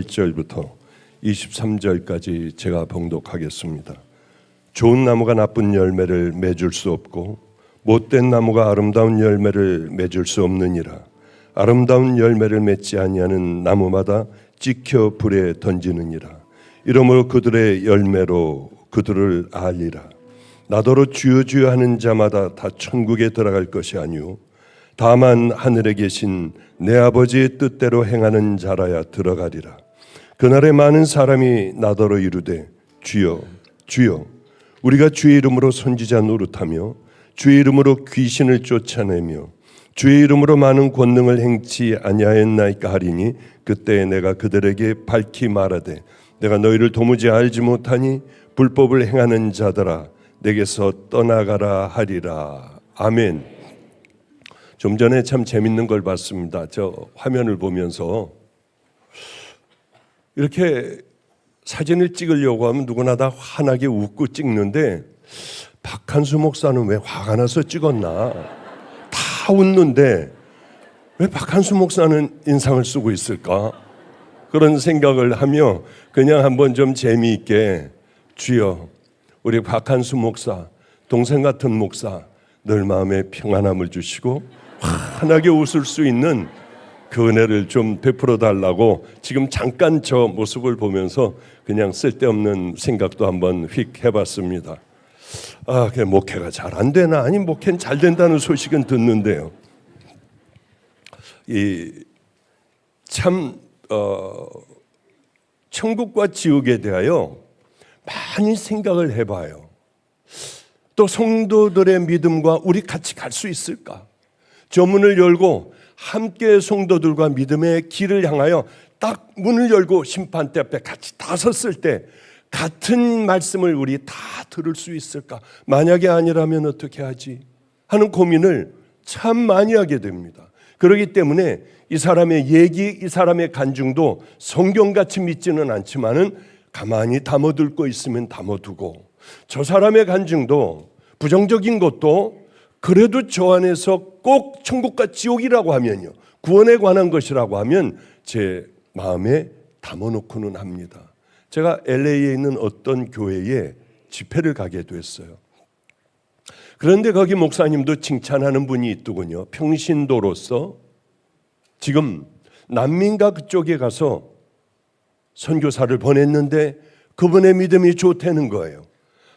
1절부터 23절까지 제가 봉독하겠습니다. 좋은 나무가 나쁜 열매를 맺을 수 없고 못된 나무가 아름다운 열매를 맺을 수 없느니라. 아름다운 열매를 맺지 아니하는 나무마다 찍혀 불에 던지느니라. 이러므로 그들의 열매로 그들을 알리라. 나더러 주여 주여 하는 자마다 다 천국에 들어갈 것이 아니요 다만 하늘에 계신 내 아버지의 뜻대로 행하는 자라야 들어가리라. 그날에 많은 사람이 나더러 이르되 주여 주여 우리가 주의 이름으로 선지자 노릇하며 주의 이름으로 귀신을 쫓아내며 주의 이름으로 많은 권능을 행치 아니하였나이까 하리니 그때 내가 그들에게 밝히 말하되 내가 너희를 도무지 알지 못하니 불법을 행하는 자들아 내게서 떠나가라 하리라. 아멘. 좀 전에 참 재밌는 걸 봤습니다. 저 화면을 보면서 이렇게 사진을 찍으려고 하면 누구나 다 환하게 웃고 찍는데 박한수 목사는 왜 화가 나서 찍었나? 다 웃는데 왜 박한수 목사는 인상을 쓰고 있을까? 그런 생각을 하며 그냥 한번 좀 재미있게 주여 우리 박한수 목사 동생 같은 목사 늘 마음에 평안함을 주시고 환하게 웃을 수 있는 그 은혜를 좀 베풀어 달라고 지금 잠깐 저 모습을 보면서 그냥 쓸데없는 생각도 한번 휙 해봤습니다. 그 목회가 잘 안 되나? 아니 목회는 잘 된다는 소식은 듣는데요. 천국과 지옥에 대하여 많이 생각을 해봐요. 또 성도들의 믿음과 우리 같이 갈 수 있을까? 저 문을 열고 함께 성도들과 믿음의 길을 향하여 딱 문을 열고 심판대 앞에 같이 다 섰을 때 같은 말씀을 우리 다 들을 수 있을까? 만약에 아니라면 어떻게 하지? 하는 고민을 참 많이 하게 됩니다. 그렇기 때문에 이 사람의 얘기, 이 사람의 간증도 성경같이 믿지는 않지만은 가만히 담아둘 거 있으면 담아두고 저 사람의 간증도 부정적인 것도 그래도 저 안에서 꼭 천국과 지옥이라고 하면요 구원에 관한 것이라고 하면 제 마음에 담아놓고는 합니다. 제가 LA에 있는 어떤 교회에 집회를 가게 됐어요. 그런데 거기 목사님도 칭찬하는 분이 있더군요. 평신도로서 지금 난민가 그쪽에 가서 선교사를 보냈는데 그분의 믿음이 좋다는 거예요.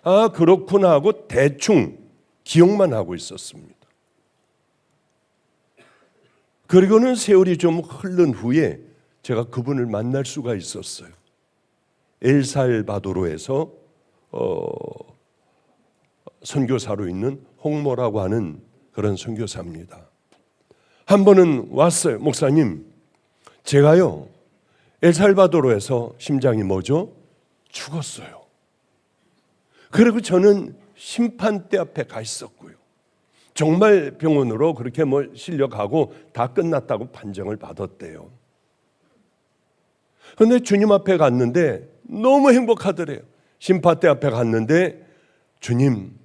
아 그렇구나 하고 대충 기억만 하고 있었습니다. 그리고는 세월이 좀 흐른 후에 제가 그분을 만날 수가 있었어요. 엘살바도르에서 선교사로 있는 홍모라고 하는 그런 선교사입니다. 한 번은 왔어요. 목사님, 제가요 엘살바도르에서 심장이 뭐죠? 죽었어요. 그리고 저는 심판대 앞에 가 있었고요. 정말 병원으로 그렇게 실려가고 다 끝났다고 판정을 받았대요. 그런데 주님 앞에 갔는데 너무 행복하더래요. 심판대 앞에 갔는데 주님,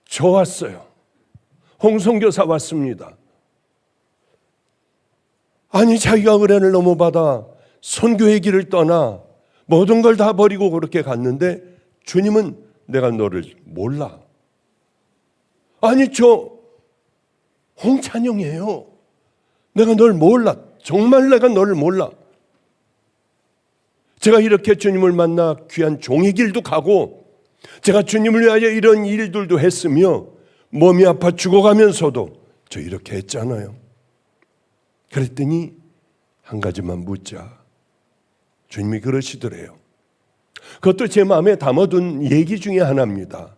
저 왔어요. 홍성교사 왔습니다. 아니 자기가 은혜를 넘어받아 선교의 길을 떠나 모든 걸 다 버리고 그렇게 갔는데 주님은 내가 너를 몰라. 아니 저 홍찬영이에요. 내가 널 몰라. 정말 내가 너를 몰라. 제가 이렇게 주님을 만나 귀한 종의 길도 가고 제가 주님을 위하여 이런 일들도 했으며 몸이 아파 죽어가면서도 저 이렇게 했잖아요. 그랬더니 한 가지만 묻자. 주님이 그러시더래요. 그것도 제 마음에 담아둔 얘기 중에 하나입니다.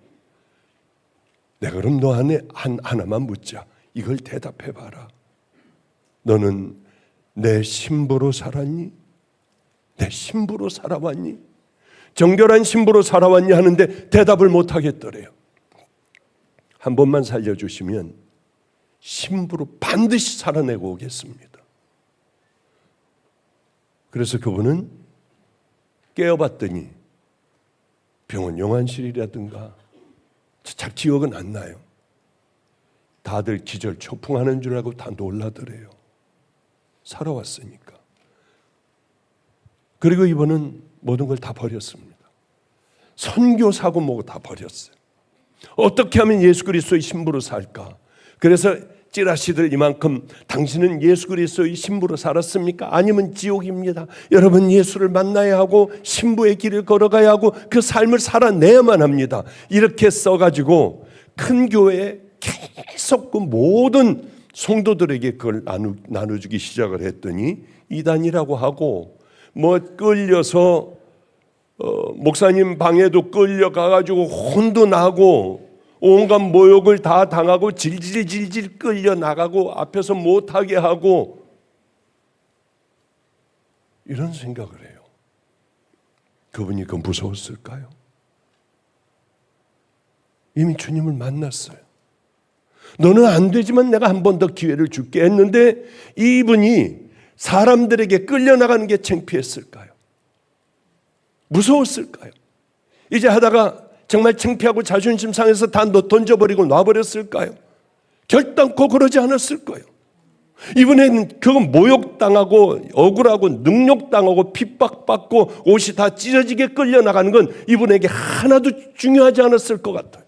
내가 그럼 너 하나만 묻자. 이걸 대답해봐라. 너는 내 신부로 살았니? 내 신부로 살아왔니? 정결한 신부로 살아왔니? 하는데 대답을 못하겠더래요. 한 번만 살려주시면 신부로 반드시 살아내고 오겠습니다. 그래서 그분은 깨어봤더니 병원 용안실이라든가 잘 기억은 안 나요. 다들 기절 초풍하는 줄 알고 다 놀라더래요. 살아왔으니까. 그리고 이분은 모든 걸 다 버렸습니다. 선교사고 뭐고 다 버렸어요. 어떻게 하면 예수 그리스도의 신부로 살까? 그래서 찌라시들 이만큼 당신은 예수 그리스도의 신부로 살았습니까? 아니면 지옥입니다. 여러분 예수를 만나야 하고 신부의 길을 걸어가야 하고 그 삶을 살아내야만 합니다. 이렇게 써가지고 큰 교회에 계속 그 모든 성도들에게 그걸 나눠주기 시작을 했더니 이단이라고 하고 뭐 끌려서 목사님 방에도 끌려가가지고 혼도 나고 온갖 모욕을 다 당하고 질질질질 끌려 나가고 앞에서 못하게 하고 이런 생각을 해요. 그분이 그 무서웠을까요? 이미 주님을 만났어요. 너는 안 되지만 내가 한 번 더 기회를 줄게 했는데 이분이 사람들에게 끌려나가는 게 창피했을까요? 무서웠을까요? 이제 하다가 정말 창피하고 자존심 상해서 다 던져버리고 놔버렸을까요? 결단코 그러지 않았을 거예요. 이번에는 그건 모욕당하고 억울하고 능욕당하고 핍박받고 옷이 다 찢어지게 끌려나가는 건 이분에게 하나도 중요하지 않았을 것 같아요.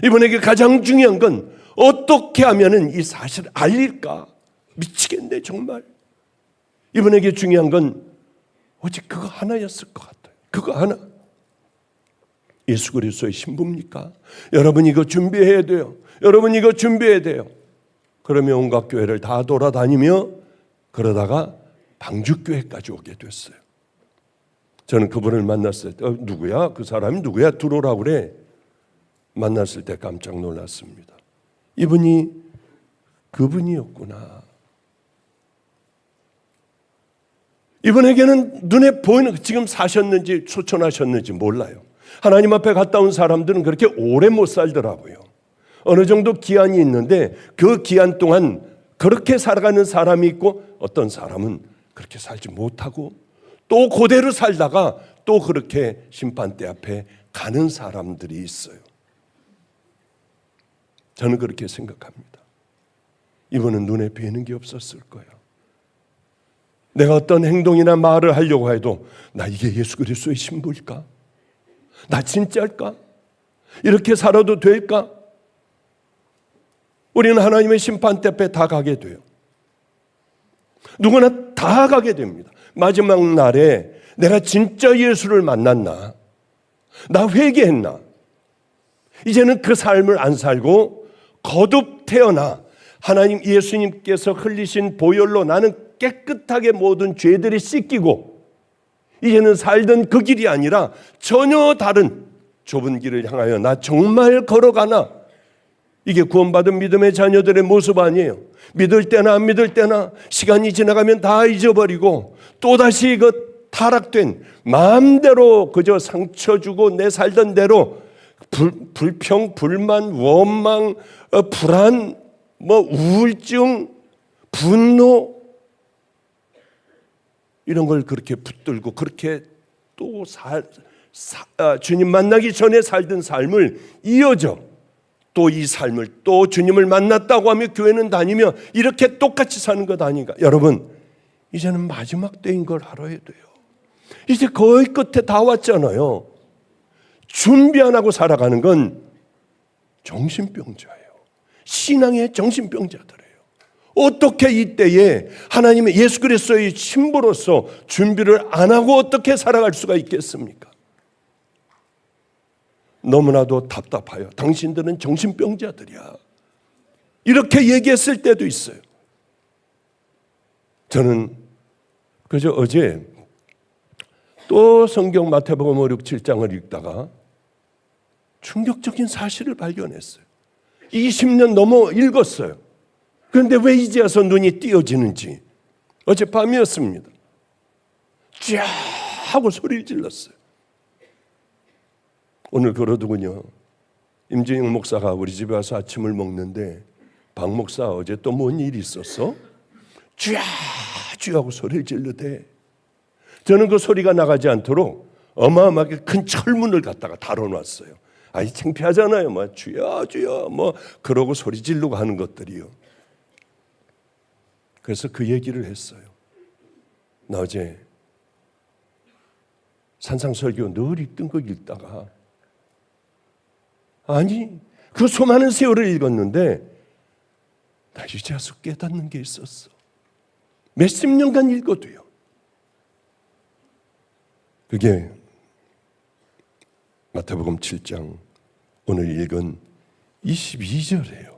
이분에게 가장 중요한 건 어떻게 하면 이 사실을 알릴까? 미치겠네 정말. 이분에게 중요한 건 오직 그거 하나였을 것 같아요. 그거 하나. 예수 그리스도의 신부입니까? 여러분 이거 준비해야 돼요. 여러분 이거 준비해야 돼요. 그러면 온갖 교회를 다 돌아다니며 그러다가 방주교회까지 오게 됐어요. 저는 그분을 만났을 때 누구야? 그 사람이 누구야? 들어오라고 그래. 만났을 때 깜짝 놀랐습니다. 이분이 그분이었구나. 이분에게는 눈에 보이는 지금 사셨는지 소천하셨는지 몰라요. 하나님 앞에 갔다 온 사람들은 그렇게 오래 못 살더라고요. 어느 정도 기한이 있는데 그 기한 동안 그렇게 살아가는 사람이 있고 어떤 사람은 그렇게 살지 못하고 또 그대로 살다가 또 그렇게 심판대 앞에 가는 사람들이 있어요. 저는 그렇게 생각합니다. 이분은 눈에 뵈는 게 없었을 거예요. 내가 어떤 행동이나 말을 하려고 해도 나 이게 예수 그리스도의 신부일까? 나 진짜일까? 이렇게 살아도 될까? 우리는 하나님의 심판대 앞에 다 가게 돼요. 누구나 다 가게 됩니다. 마지막 날에 내가 진짜 예수를 만났나? 나 회개했나? 이제는 그 삶을 안 살고 거듭 태어나 하나님 예수님께서 흘리신 보혈로 나는 깨끗하게 모든 죄들이 씻기고 이제는 살던 그 길이 아니라 전혀 다른 좁은 길을 향하여 나 정말 걸어가나? 이게 구원받은 믿음의 자녀들의 모습 아니에요. 믿을 때나 안 믿을 때나 시간이 지나가면 다 잊어버리고 또다시 그 타락된 마음대로 그저 상처 주고 내 살던 대로 불평, 불만, 원망, 불안, 우울증, 분노 이런 걸 그렇게 붙들고 그렇게 또 주님 만나기 전에 살던 삶을 이어져 또 이 삶을 또 주님을 만났다고 하며 교회는 다니며 이렇게 똑같이 사는 것 아닌가? 여러분 이제는 마지막 때인 걸 알아야 돼요. 이제 거의 끝에 다 왔잖아요. 준비 안 하고 살아가는 건 정신병자예요. 신앙의 정신병자들이에요. 어떻게 이때에 하나님의 예수 그리스도의 신부로서 준비를 안 하고 어떻게 살아갈 수가 있겠습니까? 너무나도 답답해요. 당신들은 정신병자들이야. 이렇게 얘기했을 때도 있어요. 저는 그저 어제 또 성경 마태복음 5, 6, 7장을 읽다가 충격적인 사실을 발견했어요. 20년 넘어 읽었어요. 그런데 왜 이제 와서 눈이 띄어지는지 어젯밤이었습니다. 쫙 하고 소리를 질렀어요. 오늘 그러더군요. 임진영 목사가 우리 집에 와서 아침을 먹는데 박 목사 어제 또 뭔 일이 있었어? 쫙 하고 소리를 질르대. 저는 그 소리가 나가지 않도록 어마어마하게 큰 철문을 갖다가 달아놨어요. 아이 창피하잖아요. 주여 주여 그러고 소리 지르고 하는 것들이요. 그래서 그 얘기를 했어요. 나 어제 산상설교 늘 읽던 거 읽다가 아니 그 수많은 세월을 읽었는데 나 이제 와서 깨닫는 게 있었어. 몇십 년간 읽어도요. 그게 마태복음 7장 오늘 읽은 22절이에요.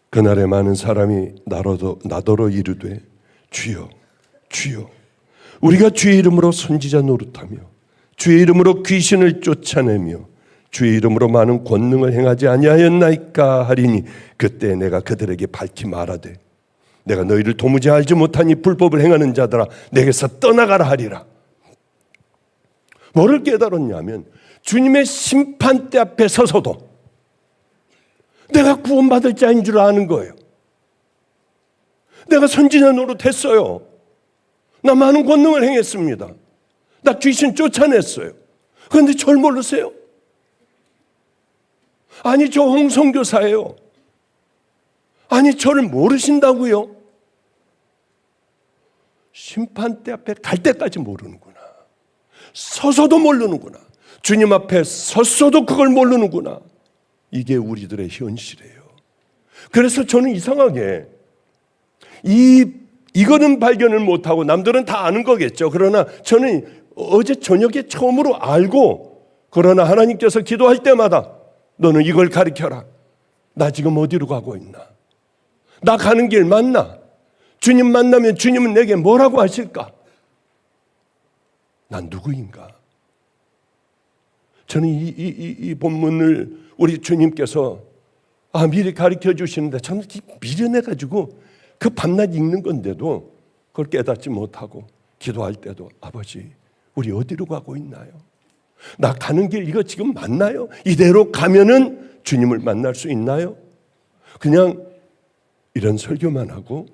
그날에 많은 사람이 나더러 이르되 주여 주여 우리가 주의 이름으로 선지자 노릇하며 주의 이름으로 귀신을 쫓아내며 주의 이름으로 많은 권능을 행하지 아니하였나이까 하리니 그때 내가 그들에게 밝히 말하되 내가 너희를 도무지 알지 못하니 불법을 행하는 자들아 내게서 떠나가라 하리라. 뭐를 깨달았냐면 주님의 심판대 앞에 서서도 내가 구원받을 자인 줄 아는 거예요. 내가 선지자 노릇했어요. 나 많은 권능을 행했습니다. 나 귀신 쫓아냈어요. 그런데 절 모르세요? 아니 저 홍성교사예요. 아니 저를 모르신다고요? 심판대 앞에 갈 때까지 모르는구나. 서서도 모르는구나. 주님 앞에 섰어도 그걸 모르는구나. 이게 우리들의 현실이에요. 그래서 저는 이상하게 이거는 발견을 못하고 남들은 다 아는 거겠죠. 그러나 저는 어제 저녁에 처음으로 알고 그러나 하나님께서 기도할 때마다 너는 이걸 가르쳐라. 나 지금 어디로 가고 있나? 나 가는 길 맞나? 주님 만나면 주님은 내게 뭐라고 하실까? 난 누구인가? 저는 이 본문을 우리 주님께서 미리 가르쳐 주시는데 저는 미련해가지고 그 밤낮 읽는 건데도 그걸 깨닫지 못하고 기도할 때도 아버지 우리 어디로 가고 있나요? 나 가는 길 이거 지금 맞나요? 이대로 가면은 주님을 만날 수 있나요? 그냥 이런 설교만 하고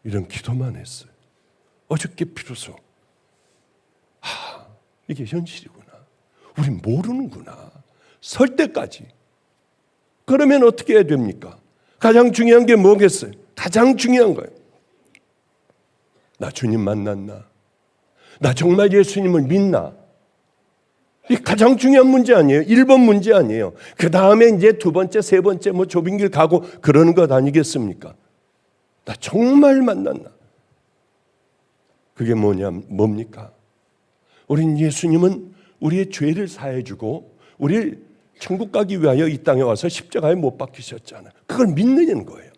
이런 기도만 했어요. 어저께 비로소 이게 현실이구나. 우리 모르는구나. 설 때까지. 그러면 어떻게 해야 됩니까? 가장 중요한 게 뭐겠어요? 가장 중요한 거예요. 나 주님 만났나? 나 정말 예수님을 믿나? 이 가장 중요한 문제 아니에요? 1번 문제 아니에요? 그 다음에 이제 두 번째, 세 번째 뭐 좁은 길 가고 그러는 것 아니겠습니까? 나 정말 만났나? 그게 뭡니까? 우린 예수님은 우리의 죄를 사해주고 우리를 천국 가기 위하여 이 땅에 와서 십자가에 못 박히셨잖아요. 그걸 믿느냐는 거예요.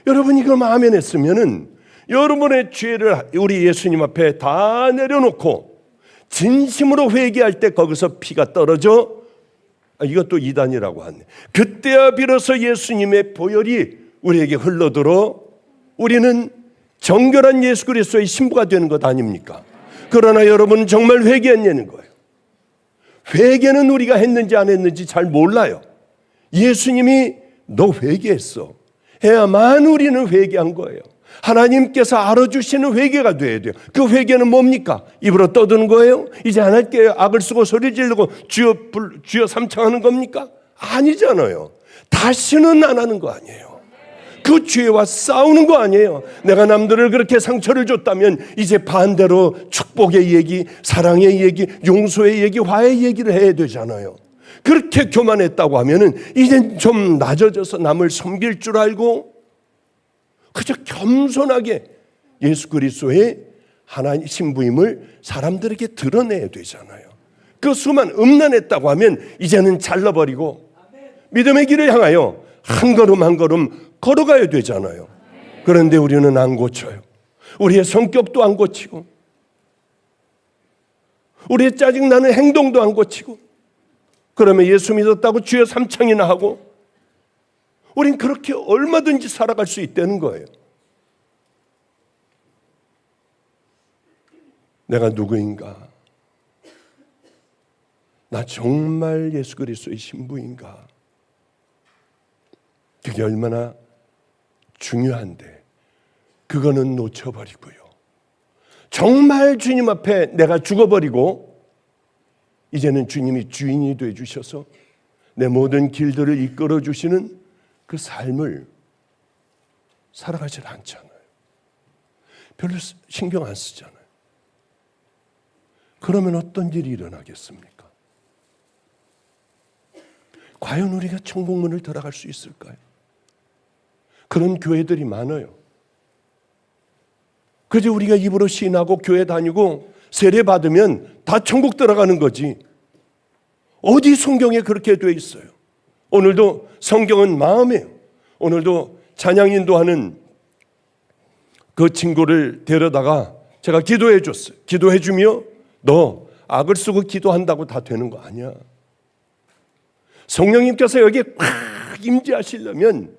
여러분 이걸 아멘 했으면은 여러분의 죄를 우리 예수님 앞에 다 내려놓고 진심으로 회개할 때 거기서 피가 떨어져 이것도 이단이라고 하네. 그때야 비로소 예수님의 보혈이 우리에게 흘러들어 우리는 정결한 예수 그리스도의 신부가 되는 것 아닙니까? 그러나 여러분 정말 회개했냐는 거예요. 회개는 우리가 했는지 안 했는지 잘 몰라요. 예수님이 너 회개했어 해야만 우리는 회개한 거예요. 하나님께서 알아주시는 회개가 돼야 돼요. 그 회개는 뭡니까? 입으로 떠드는 거예요? 이제 안 할게요. 악을 쓰고 소리 지르고 주여 삼창하는 겁니까? 아니잖아요. 다시는 안 하는 거 아니에요. 그 죄와 싸우는 거 아니에요. 내가 남들을 그렇게 상처를 줬다면 이제 반대로 축복의 얘기, 사랑의 얘기, 용서의 얘기, 화해의 얘기를 해야 되잖아요. 그렇게 교만했다고 하면은 이제 좀 낮아져서 남을 섬길 줄 알고 그저 겸손하게 예수 그리스도의 하나님 신부임을 사람들에게 드러내야 되잖아요. 그 수만 음란했다고 하면 이제는 잘라버리고 믿음의 길을 향하여 한 걸음 한 걸음 걸어가야 되잖아요. 그런데 우리는 안 고쳐요. 우리의 성격도 안 고치고 우리의 짜증나는 행동도 안 고치고 그러면 예수 믿었다고 주여 삼창이나 하고 우린 그렇게 얼마든지 살아갈 수 있다는 거예요. 내가 누구인가? 나 정말 예수 그리스도의 신부인가? 그게 얼마나 중요한데 그거는 놓쳐버리고요. 정말 주님 앞에 내가 죽어버리고 이제는 주님이 주인이 되어 주셔서 내 모든 길들을 이끌어 주시는 그 삶을 살아가질 않잖아요. 별로 신경 안 쓰잖아요. 그러면 어떤 일이 일어나겠습니까? 과연 우리가 천국문을 들어갈 수 있을까요? 그런 교회들이 많아요. 그저 우리가 입으로 시인하고 교회 다니고 세례 받으면 다 천국 들어가는 거지. 어디 성경에 그렇게 되어 있어요? 오늘도 성경은 마음이에요. 오늘도 찬양 인도하는 그 친구를 데려다가 제가 기도해 줬어요. 기도해 주며 너 악을 쓰고 기도한다고 다 되는 거 아니야. 성령님께서 여기에 꽉 임재하시려면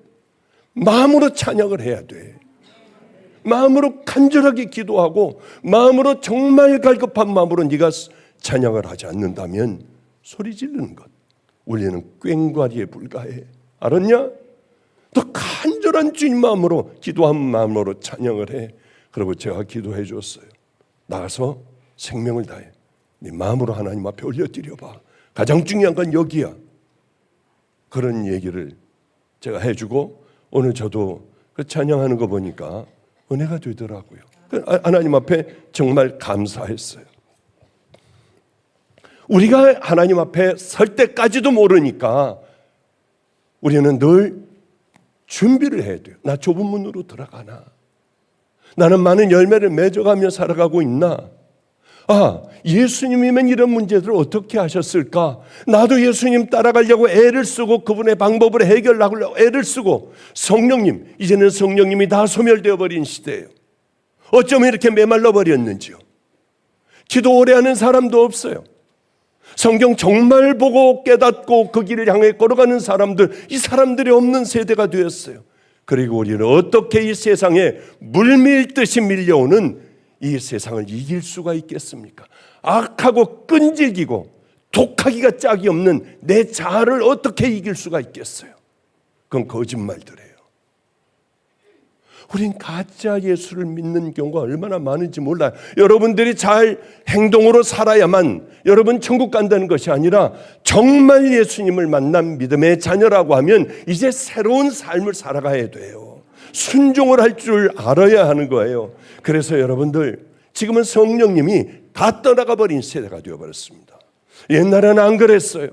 마음으로 찬양을 해야 돼. 마음으로 간절하게 기도하고 마음으로 정말 갈급한 마음으로 네가 찬양을 하지 않는다면 소리 지르는 것, 울리는 꽹과리에 불과해. 알았냐? 더 간절한 주님 마음으로 기도한 마음으로 찬양을 해. 그리고 제가 기도해 줬어요. 나가서 생명을 다해 네 마음으로 하나님 앞에 올려드려봐. 가장 중요한 건 여기야. 그런 얘기를 제가 해주고 오늘 저도 그 찬양하는 거 보니까 은혜가 되더라고요. 하나님 앞에 정말 감사했어요. 우리가 하나님 앞에 설 때까지도 모르니까 우리는 늘 준비를 해야 돼요. 나 좁은 문으로 들어가나? 나는 많은 열매를 맺어가며 살아가고 있나? 아, 예수님이면 이런 문제들을 어떻게 하셨을까? 나도 예수님 따라가려고 애를 쓰고 그분의 방법으로 해결하려고 애를 쓰고 성령님, 이제는 성령님이 다 소멸되어 버린 시대예요. 어쩌면 이렇게 메말라 버렸는지요. 기도 오래 하는 사람도 없어요. 성경 정말 보고 깨닫고 그 길을 향해 걸어가는 사람들, 이 사람들이 없는 세대가 되었어요. 그리고 우리는 어떻게 이 세상에 물밀듯이 밀려오는 이 세상을 이길 수가 있겠습니까? 악하고 끈질기고 독하기가 짝이 없는 내 자아를 어떻게 이길 수가 있겠어요? 그건 거짓말들이에요. 우린 가짜 예수를 믿는 경우가 얼마나 많은지 몰라요. 여러분들이 잘 행동으로 살아야만 여러분 천국 간다는 것이 아니라 정말 예수님을 만난 믿음의 자녀라고 하면 이제 새로운 삶을 살아가야 돼요. 순종을 할 줄 알아야 하는 거예요. 그래서 여러분들 지금은 성령님이 다 떠나가 버린 세대가 되어버렸습니다. 옛날에는 안 그랬어요.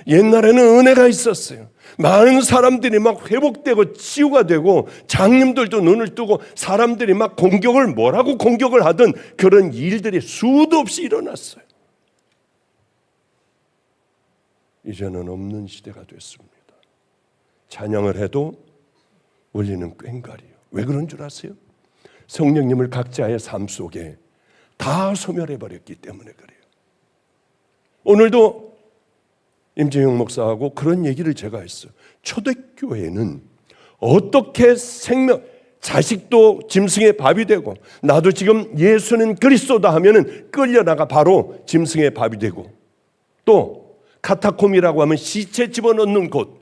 옛날에는 은혜가 있었어요. 많은 사람들이 막 회복되고 치유가 되고 장님들도 눈을 뜨고 사람들이 막 공격을 뭐라고 공격을 하든 그런 일들이 수도 없이 일어났어요. 이제는 없는 시대가 됐습니다. 찬양을 해도 울리는 꽹과리요. 왜 그런 줄 아세요? 성령님을 각자의 삶 속에 다 소멸해버렸기 때문에 그래요. 오늘도 임재용 목사하고 그런 얘기를 제가 했어요. 초대교회는 어떻게 자식도 짐승의 밥이 되고 나도 지금 예수는 그리스도다 하면은 끌려나가 바로 짐승의 밥이 되고 또 카타콤이라고 하면 시체 집어넣는 곳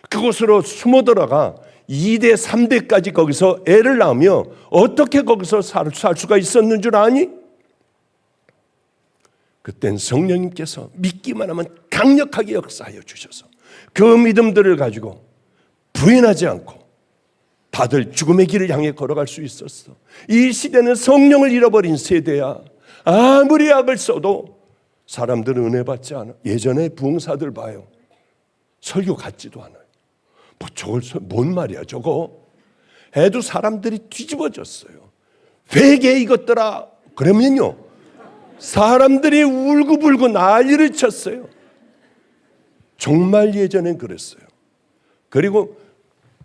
그곳으로 숨어 들어가 2대 3대까지 거기서 애를 낳으며 어떻게 거기서 살 수가 있었는 줄 아니? 그땐 성령님께서 믿기만 하면 강력하게 역사하여 주셔서 그 믿음들을 가지고 부인하지 않고 다들 죽음의 길을 향해 걸어갈 수 있었어. 이 시대는 성령을 잃어버린 세대야. 아무리 악을 써도 사람들은 은혜 받지 않아. 예전에 부흥사들 봐요. 설교 같지도 않아요. 뭐 저걸 뭔 말이야 저거. 해도 사람들이 뒤집어졌어요. 회개 이것들아. 그러면요 사람들이 울고불고 난리를 쳤어요. 정말 예전엔 그랬어요. 그리고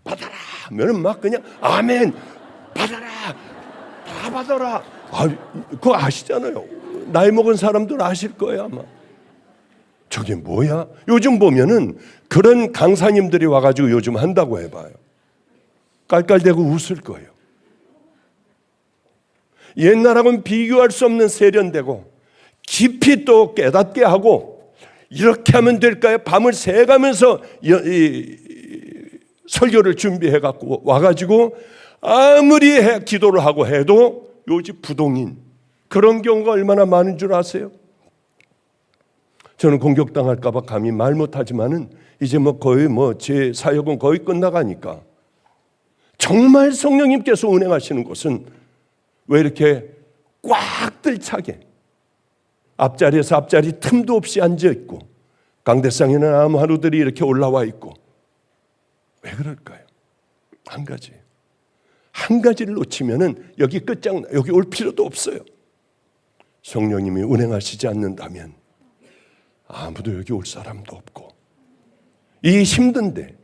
받아라 하면 막 그냥 아멘 받아라 다 받아라. 그거 아시잖아요. 나이 먹은 사람들 아실 거예요 아마. 저게 뭐야? 요즘 보면은 그런 강사님들이 와가지고 요즘 한다고 해봐요. 깔깔대고 웃을 거예요. 옛날하고는 비교할 수 없는 세련되고 깊이 또 깨닫게 하고 이렇게 하면 될까요? 밤을 새가면서 설교를 준비해갖고 와가지고 아무리 기도를 하고 해도 요즘 부동인 그런 경우가 얼마나 많은 줄 아세요? 저는 공격당할까 봐 감히 말 못하지만은 이제 거의 제 사역은 거의 끝나가니까 정말 성령님께서 운행하시는 곳은 왜 이렇게 꽉 들차게 앞자리에서 앞자리 틈도 없이 앉아 있고 강대상에는 나무하루들이 이렇게 올라와 있고. 왜 그럴까요? 한 가지를 놓치면은 여기 끝장나. 여기 올 필요도 없어요. 성령님이 운행하시지 않는다면 아무도 여기 올 사람도 없고, 이 힘든데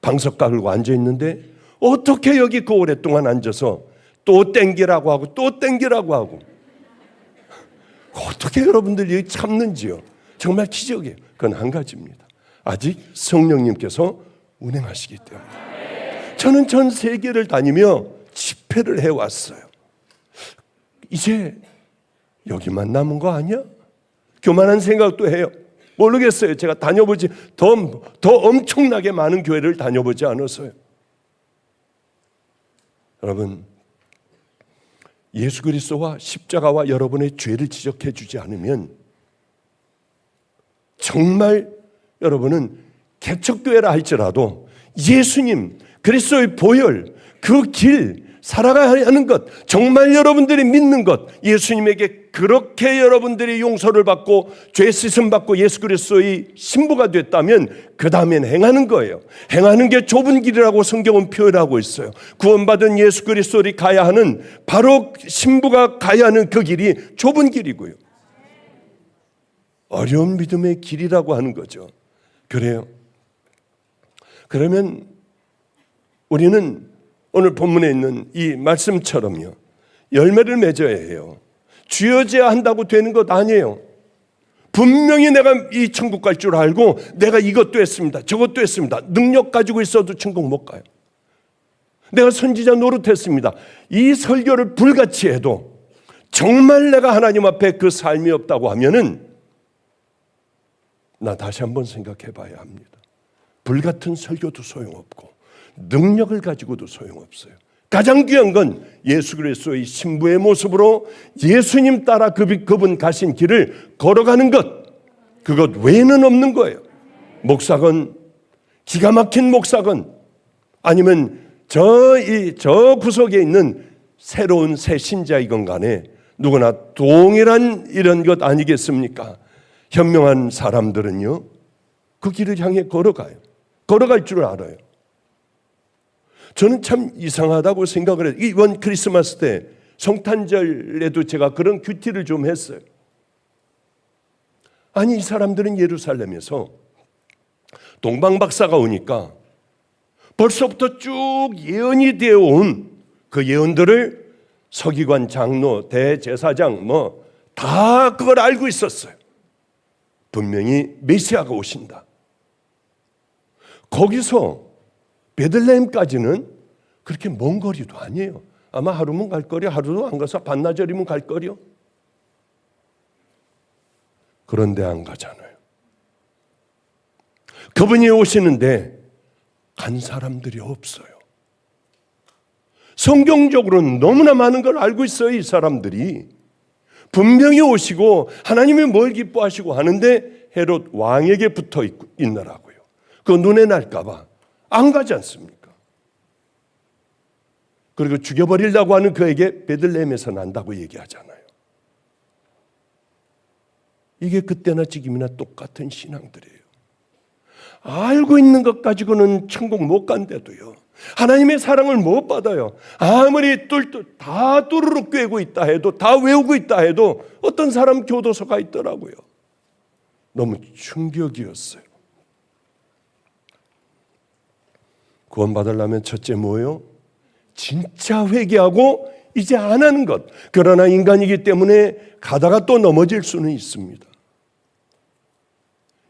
방석 깔고 앉아 있는데 어떻게 여기 그 오랫동안 앉아서 또 땡기라고 하고 또 땡기라고 하고, 어떻게 여러분들이 여기 참는지요? 정말 기적이에요. 그건 한 가지입니다. 아직 성령님께서 운행하시기 때문에. 저는 전 세계를 다니며 집회를 해왔어요. 이제 여기만 남은 거 아니야? 교만한 생각도 해요. 모르겠어요. 제가 다녀보지 더 엄청나게 많은 교회를 다녀보지 않았어요. 여러분, 예수 그리스도와 십자가와 여러분의 죄를 지적해 주지 않으면 정말 여러분은 개척교회라 할지라도 예수님 그리스도의 보혈, 그 길 살아가야 하는 것, 정말 여러분들이 믿는 것, 예수님에게 그렇게 여러분들이 용서를 받고 죄 씻음 받고 예수 그리스도의 신부가 됐다면 그 다음엔 행하는 거예요. 행하는 게 좁은 길이라고 성경은 표현하고 있어요. 구원받은 예수 그리스도를 가야 하는, 바로 신부가 가야 하는 그 길이 좁은 길이고요. 어려운 믿음의 길이라고 하는 거죠. 그래요. 그러면 우리는 오늘 본문에 있는 이 말씀처럼요, 열매를 맺어야 해요. 쥐어져야 한다고 되는 것 아니에요. 분명히 내가 이 천국 갈 줄 알고 내가 이것도 했습니다, 저것도 했습니다. 능력 가지고 있어도 천국 못 가요. 내가 선지자 노릇했습니다. 이 설교를 불같이 해도 정말 내가 하나님 앞에 그 삶이 없다고 하면은 나 다시 한번 생각해 봐야 합니다. 불같은 설교도 소용없고 능력을 가지고도 소용없어요. 가장 귀한 건 예수 그리스도의 신부의 모습으로 예수님 따라 그분 가신 길을 걸어가는 것, 그것 외에는 없는 거예요. 목사건, 기가 막힌 목사건, 아니면 저 구석에 있는 새로운 새 신자이건 간에 누구나 동일한 이런 것 아니겠습니까? 현명한 사람들은요, 그 길을 향해 걸어가요. 걸어갈 줄 알아요. 저는 참 이상하다고 생각을 해요. 이번 크리스마스 때 성탄절에도 제가 그런 큐티를 좀 했어요. 아니, 이 사람들은 예루살렘에서 동방박사가 오니까 벌써부터 쭉 예언이 되어 온 그 예언들을 서기관, 장로, 대제사장 다 그걸 알고 있었어요. 분명히 메시아가 오신다. 거기서 베들레헴까지는 그렇게 먼 거리도 아니에요. 아마 하루면 갈 거리, 하루도 안 가서 반나절이면 갈 거리요. 그런데 안 가잖아요. 그분이 오시는데 간 사람들이 없어요. 성경적으로는 너무나 많은 걸 알고 있어요. 이 사람들이 분명히 오시고 하나님이 뭘 기뻐하시고 하는데 헤롯 왕에게 붙어 있느라고요. 그 눈에 날까 봐 안 가지 않습니까? 그리고 죽여버리려고 하는 그에게 베들레헴에서 난다고 얘기하잖아요. 이게 그때나 지금이나 똑같은 신앙들이에요. 알고 있는 것 가지고는 천국 못 간대도요, 하나님의 사랑을 못 받아요. 아무리 다 뚜루룩 꿰고 있다 해도, 다 외우고 있다 해도 어떤 사람 교도소가 있더라고요. 너무 충격이었어요. 구원받으려면 첫째 뭐예요? 진짜 회개하고 이제 안 하는 것. 그러나 인간이기 때문에 가다가 또 넘어질 수는 있습니다.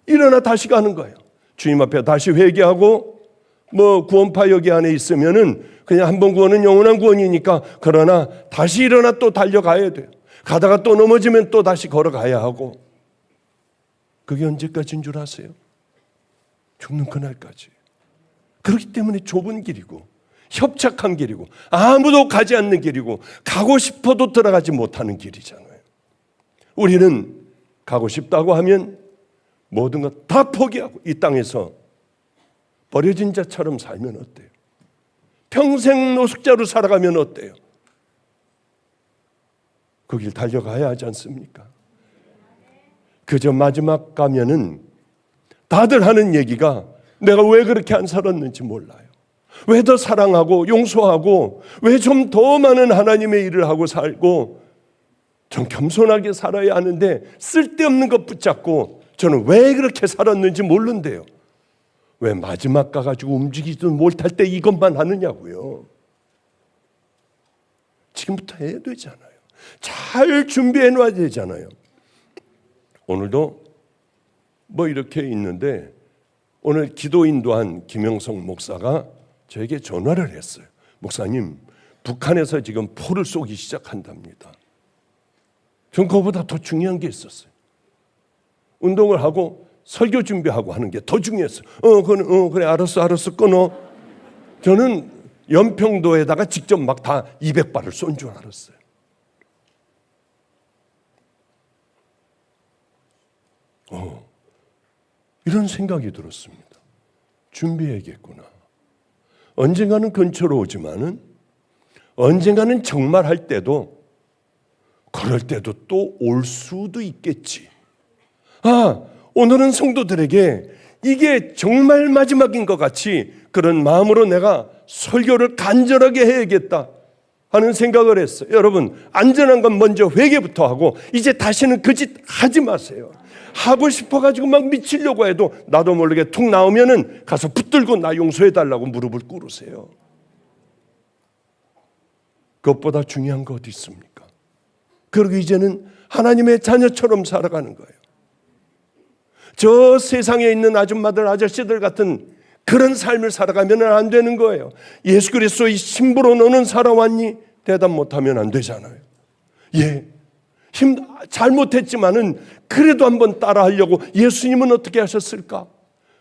일어나 다시 가는 거예요. 주님 앞에 다시 회개하고, 구원파 여기 안에 있으면은 그냥 한 번 구원은 영원한 구원이니까, 그러나 다시 일어나 또 달려가야 돼요. 가다가 또 넘어지면 또 다시 걸어가야 하고. 그게 언제까지인 줄 아세요? 죽는 그날까지. 그렇기 때문에 좁은 길이고 협착한 길이고 아무도 가지 않는 길이고 가고 싶어도 들어가지 못하는 길이잖아요. 우리는 가고 싶다고 하면 모든 것 다 포기하고 이 땅에서 버려진 자처럼 살면 어때요? 평생 노숙자로 살아가면 어때요? 그 길 달려가야 하지 않습니까? 그저 마지막 가면은 다들 하는 얘기가 내가 왜 그렇게 안 살았는지 몰라요. 왜 더 사랑하고 용서하고 왜 좀 더 많은 하나님의 일을 하고 살고 좀 겸손하게 살아야 하는데 쓸데없는 것 붙잡고 저는 왜 그렇게 살았는지 모른대요. 왜 마지막 가가지고 움직이지도 못할 때 이것만 하느냐고요. 지금부터 해야 되잖아요. 잘 준비해 놔야 되잖아요. 오늘도 뭐 이렇게 있는데 오늘 기도 인도한 김영성 목사가 저에게 전화를 했어요. 목사님, 북한에서 지금 포를 쏘기 시작한답니다. 전 그거보다 더 중요한 게 있었어요. 운동을 하고 설교 준비하고 하는 게 더 중요했어요. 그래 알았어 끊어. 저는 연평도에다가 직접 막 다 200발을 쏜 줄 알았어요. 이런 생각이 들었습니다. 준비해야겠구나. 언젠가는 근처로 오지만은 언젠가는 정말 할 때도 그럴 때도 또 올 수도 있겠지. 오늘은 성도들에게 이게 정말 마지막인 것 같이 그런 마음으로 내가 설교를 간절하게 해야겠다 하는 생각을 했어요. 여러분, 안전한 건 먼저 회개부터 하고 이제 다시는 그 짓 하지 마세요. 하고 싶어가지고 막 미치려고 해도 나도 모르게 툭 나오면은 가서 붙들고 나 용서해달라고 무릎을 꿇으세요. 그것보다 중요한 거 어디 있습니까? 그리고 이제는 하나님의 자녀처럼 살아가는 거예요. 저 세상에 있는 아줌마들, 아저씨들 같은 그런 삶을 살아가면 안 되는 거예요. 예수 그리스도의 신부로 너는 살아왔니? 대답 못하면 안 되잖아요. 잘못했지만은 그래도 한번 따라하려고 예수님은 어떻게 하셨을까?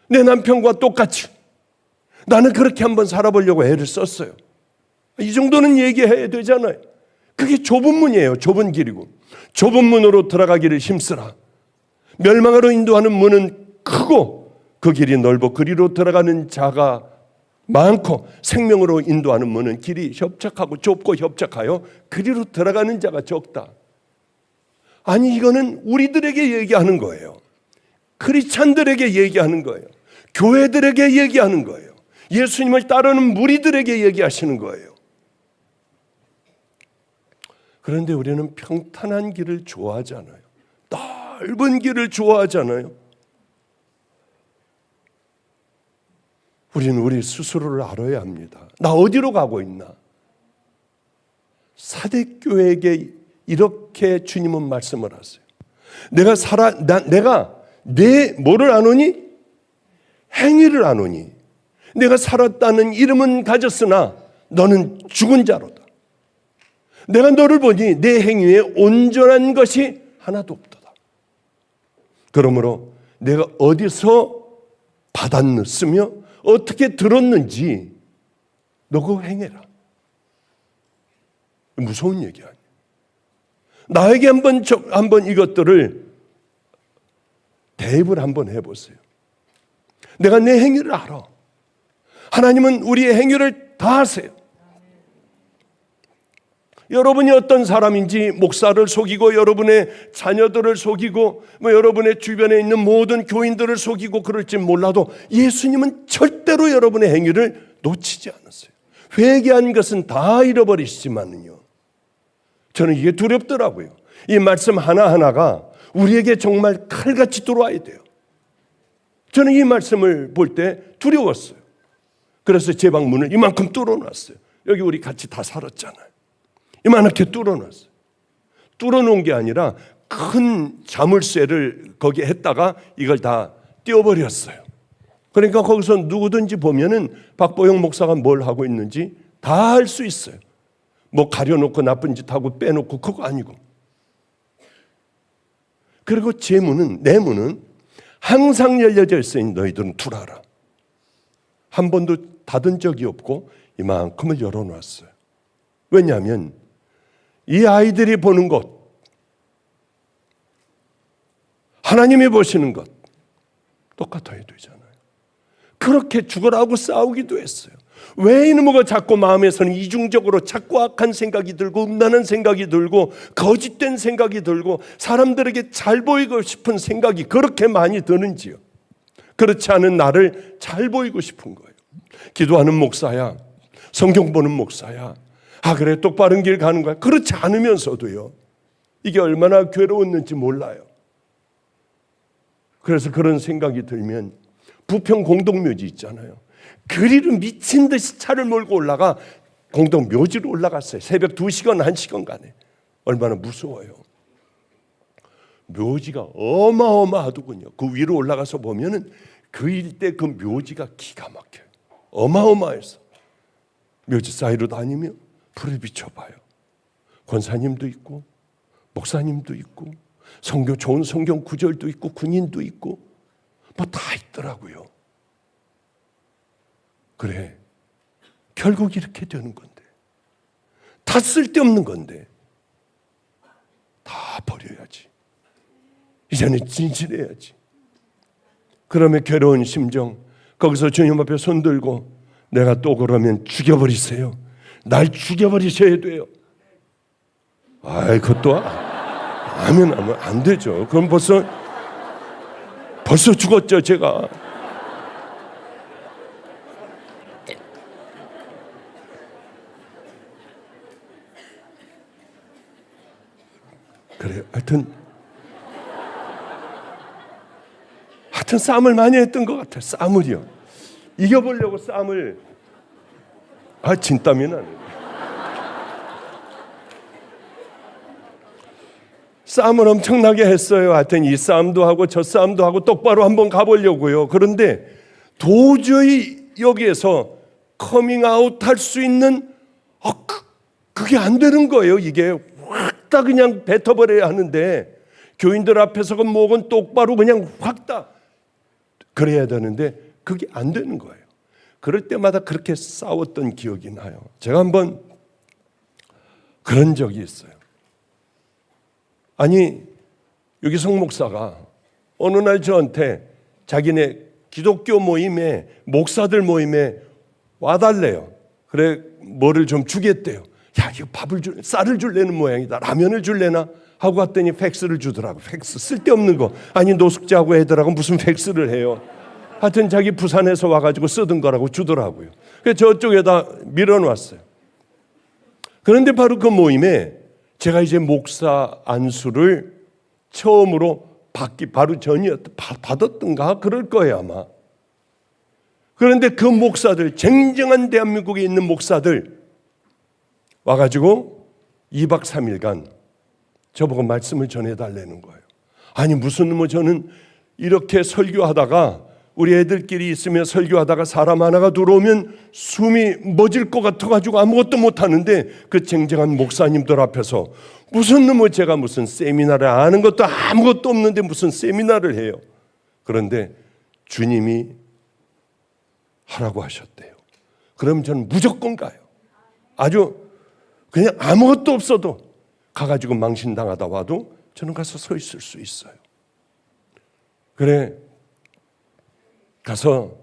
내 남편과 똑같이 나는 그렇게 한번 살아보려고 애를 썼어요. 이 정도는 얘기해야 되잖아요. 그게 좁은 문이에요. 좁은 길이고 좁은 문으로 들어가기를 힘쓰라. 멸망으로 인도하는 문은 크고 그 길이 넓고 그리로 들어가는 자가 많고 생명으로 인도하는 문은 길이 협착하고 좁고 협착하여 그리로 들어가는 자가 적다. 아니 이거는 우리들에게 얘기하는 거예요. 크리스찬들에게 얘기하는 거예요. 교회들에게 얘기하는 거예요. 예수님을 따르는 무리들에게 얘기하시는 거예요. 그런데 우리는 평탄한 길을 좋아하잖아요. 넓은 길을 좋아하잖아요. 우리는 우리 스스로를 알아야 합니다. 나 어디로 가고 있나? 사대교회에게 이렇게 주님은 말씀을 하세요. 내가 내 뭐를 아노니? 행위를 아노니. 내가 살았다는 이름은 가졌으나 너는 죽은 자로다. 내가 너를 보니 내 행위에 온전한 것이 하나도 없도다. 그러므로 내가 어디서 받았으며 어떻게 들었는지 너 그거 행해라. 무서운 얘기 아니에요. 나에게 한번 이것들을 대입을 한번 해보세요. 내가 내 행위를 알아. 하나님은 우리의 행위를 다 아세요. 여러분이 어떤 사람인지 목사를 속이고 여러분의 자녀들을 속이고 여러분의 주변에 있는 모든 교인들을 속이고 그럴지 몰라도 예수님은 절대로 여러분의 행위를 놓치지 않았어요. 회개한 것은 다 잃어버리시지만은요. 저는 이게 두렵더라고요. 이 말씀 하나하나가 우리에게 정말 칼같이 들어와야 돼요. 저는 이 말씀을 볼 때 두려웠어요. 그래서 제 방문을 이만큼 뚫어놨어요. 여기 우리 같이 다 살았잖아요. 이만하게 뚫어놨어요. 뚫어놓은 게 아니라 큰 자물쇠를 거기에 했다가 이걸 다 띄워버렸어요. 그러니까 거기서 누구든지 보면은 박보영 목사가 뭘 하고 있는지 다 알 수 있어요. 뭐 가려놓고 나쁜 짓 하고 빼놓고 그거 아니고. 그리고 제 문은, 내 문은 항상 열려져 있으니 너희들은 두라라. 한 번도 닫은 적이 없고 이만큼을 열어놨어요. 왜냐하면 이 아이들이 보는 것, 하나님이 보시는 것 똑같아야 되잖아요. 그렇게 죽으라고 싸우기도 했어요. 왜 이놈의 자꾸 마음에서는 이중적으로 자꾸 악한 생각이 들고 음란한 생각이 들고 거짓된 생각이 들고 사람들에게 잘 보이고 싶은 생각이 그렇게 많이 드는지요? 그렇지 않은 나를 잘 보이고 싶은 거예요. 기도하는 목사야, 성경 보는 목사야, 그래 똑바른 길 가는 거야. 그렇지 않으면서도요, 이게 얼마나 괴로웠는지 몰라요. 그래서 그런 생각이 들면 부평 공동묘지 있잖아요. 그리로 미친 듯이 차를 몰고 올라가 공동묘지로 올라갔어요. 새벽 2시간 1시간 간에. 얼마나 무서워요. 묘지가 어마어마하더군요. 그 위로 올라가서 보면은 그 일대 그 묘지가 기가 막혀요. 어마어마해서 묘지 사이로 다니며 불을 비춰봐요. 권사님도 있고 목사님도 있고 좋은 성경 구절도 있고 군인도 있고 뭐 다 있더라고요. 그래, 결국 이렇게 되는 건데, 다 쓸데없는 건데 다 버려야지. 이제는 진실해야지. 그러면 괴로운 심정, 거기서 주님 앞에 손 들고 내가 또 그러면 죽여버리세요. 날 죽여버리셔야 돼요. 그것도 하면 안 되죠. 그럼 벌써 죽었죠, 제가. 그래요. 하여튼 싸움을 많이 했던 것 같아요. 싸움을요. 이겨보려고 싸움을 진땀이 나네. 싸움을 엄청나게 했어요. 하여튼 이 싸움도 하고 저 싸움도 하고 똑바로 한번 가보려고요. 그런데 도저히 여기에서 커밍아웃 할 수 있는 그게 안 되는 거예요. 이게 확 다 그냥 뱉어버려야 하는데 교인들 앞에서건 뭐건 똑바로 그냥 확 다 그래야 되는데 그게 안 되는 거예요. 그럴 때마다 그렇게 싸웠던 기억이 나요. 제가 한번 그런 적이 있어요. 아니, 여기 송 목사가 어느 날 저한테 자기네 기독교 모임에, 목사들 모임에 와달래요. 그래, 뭐를 좀 주겠대요. 이거 쌀을 줄래는 모양이다. 라면을 줄래나? 하고 갔더니 팩스를 주더라고. 팩스, 쓸데없는 거. 아니, 노숙자하고 애들하고 무슨 팩스를 해요. 하여튼 자기 부산에서 와가지고 쓰던 거라고 주더라고요. 그래서 저쪽에다 밀어놨어요. 그런데 바로 그 모임에 제가 이제 목사 안수를 처음으로 바로 받았던가 그럴 거예요, 아마. 그런데 그 목사들, 쟁쟁한 대한민국에 있는 목사들 와가지고 2박 3일간 저보고 말씀을 전해달라는 거예요. 아니, 무슨 저는 이렇게 설교하다가 우리 애들끼리 있으며 설교하다가 사람 하나가 들어오면 숨이 멎을 것 같아가지고 아무것도 못하는데 그 쟁쟁한 목사님들 앞에서 무슨 제가 무슨 세미나를 아는 것도 아무것도 없는데 무슨 세미나를 해요. 그런데 주님이 하라고 하셨대요. 그럼 저는 무조건 가요. 아주 그냥 아무것도 없어도 가가지고 망신당하다 와도 저는 가서 서 있을 수 있어요. 그래, 가서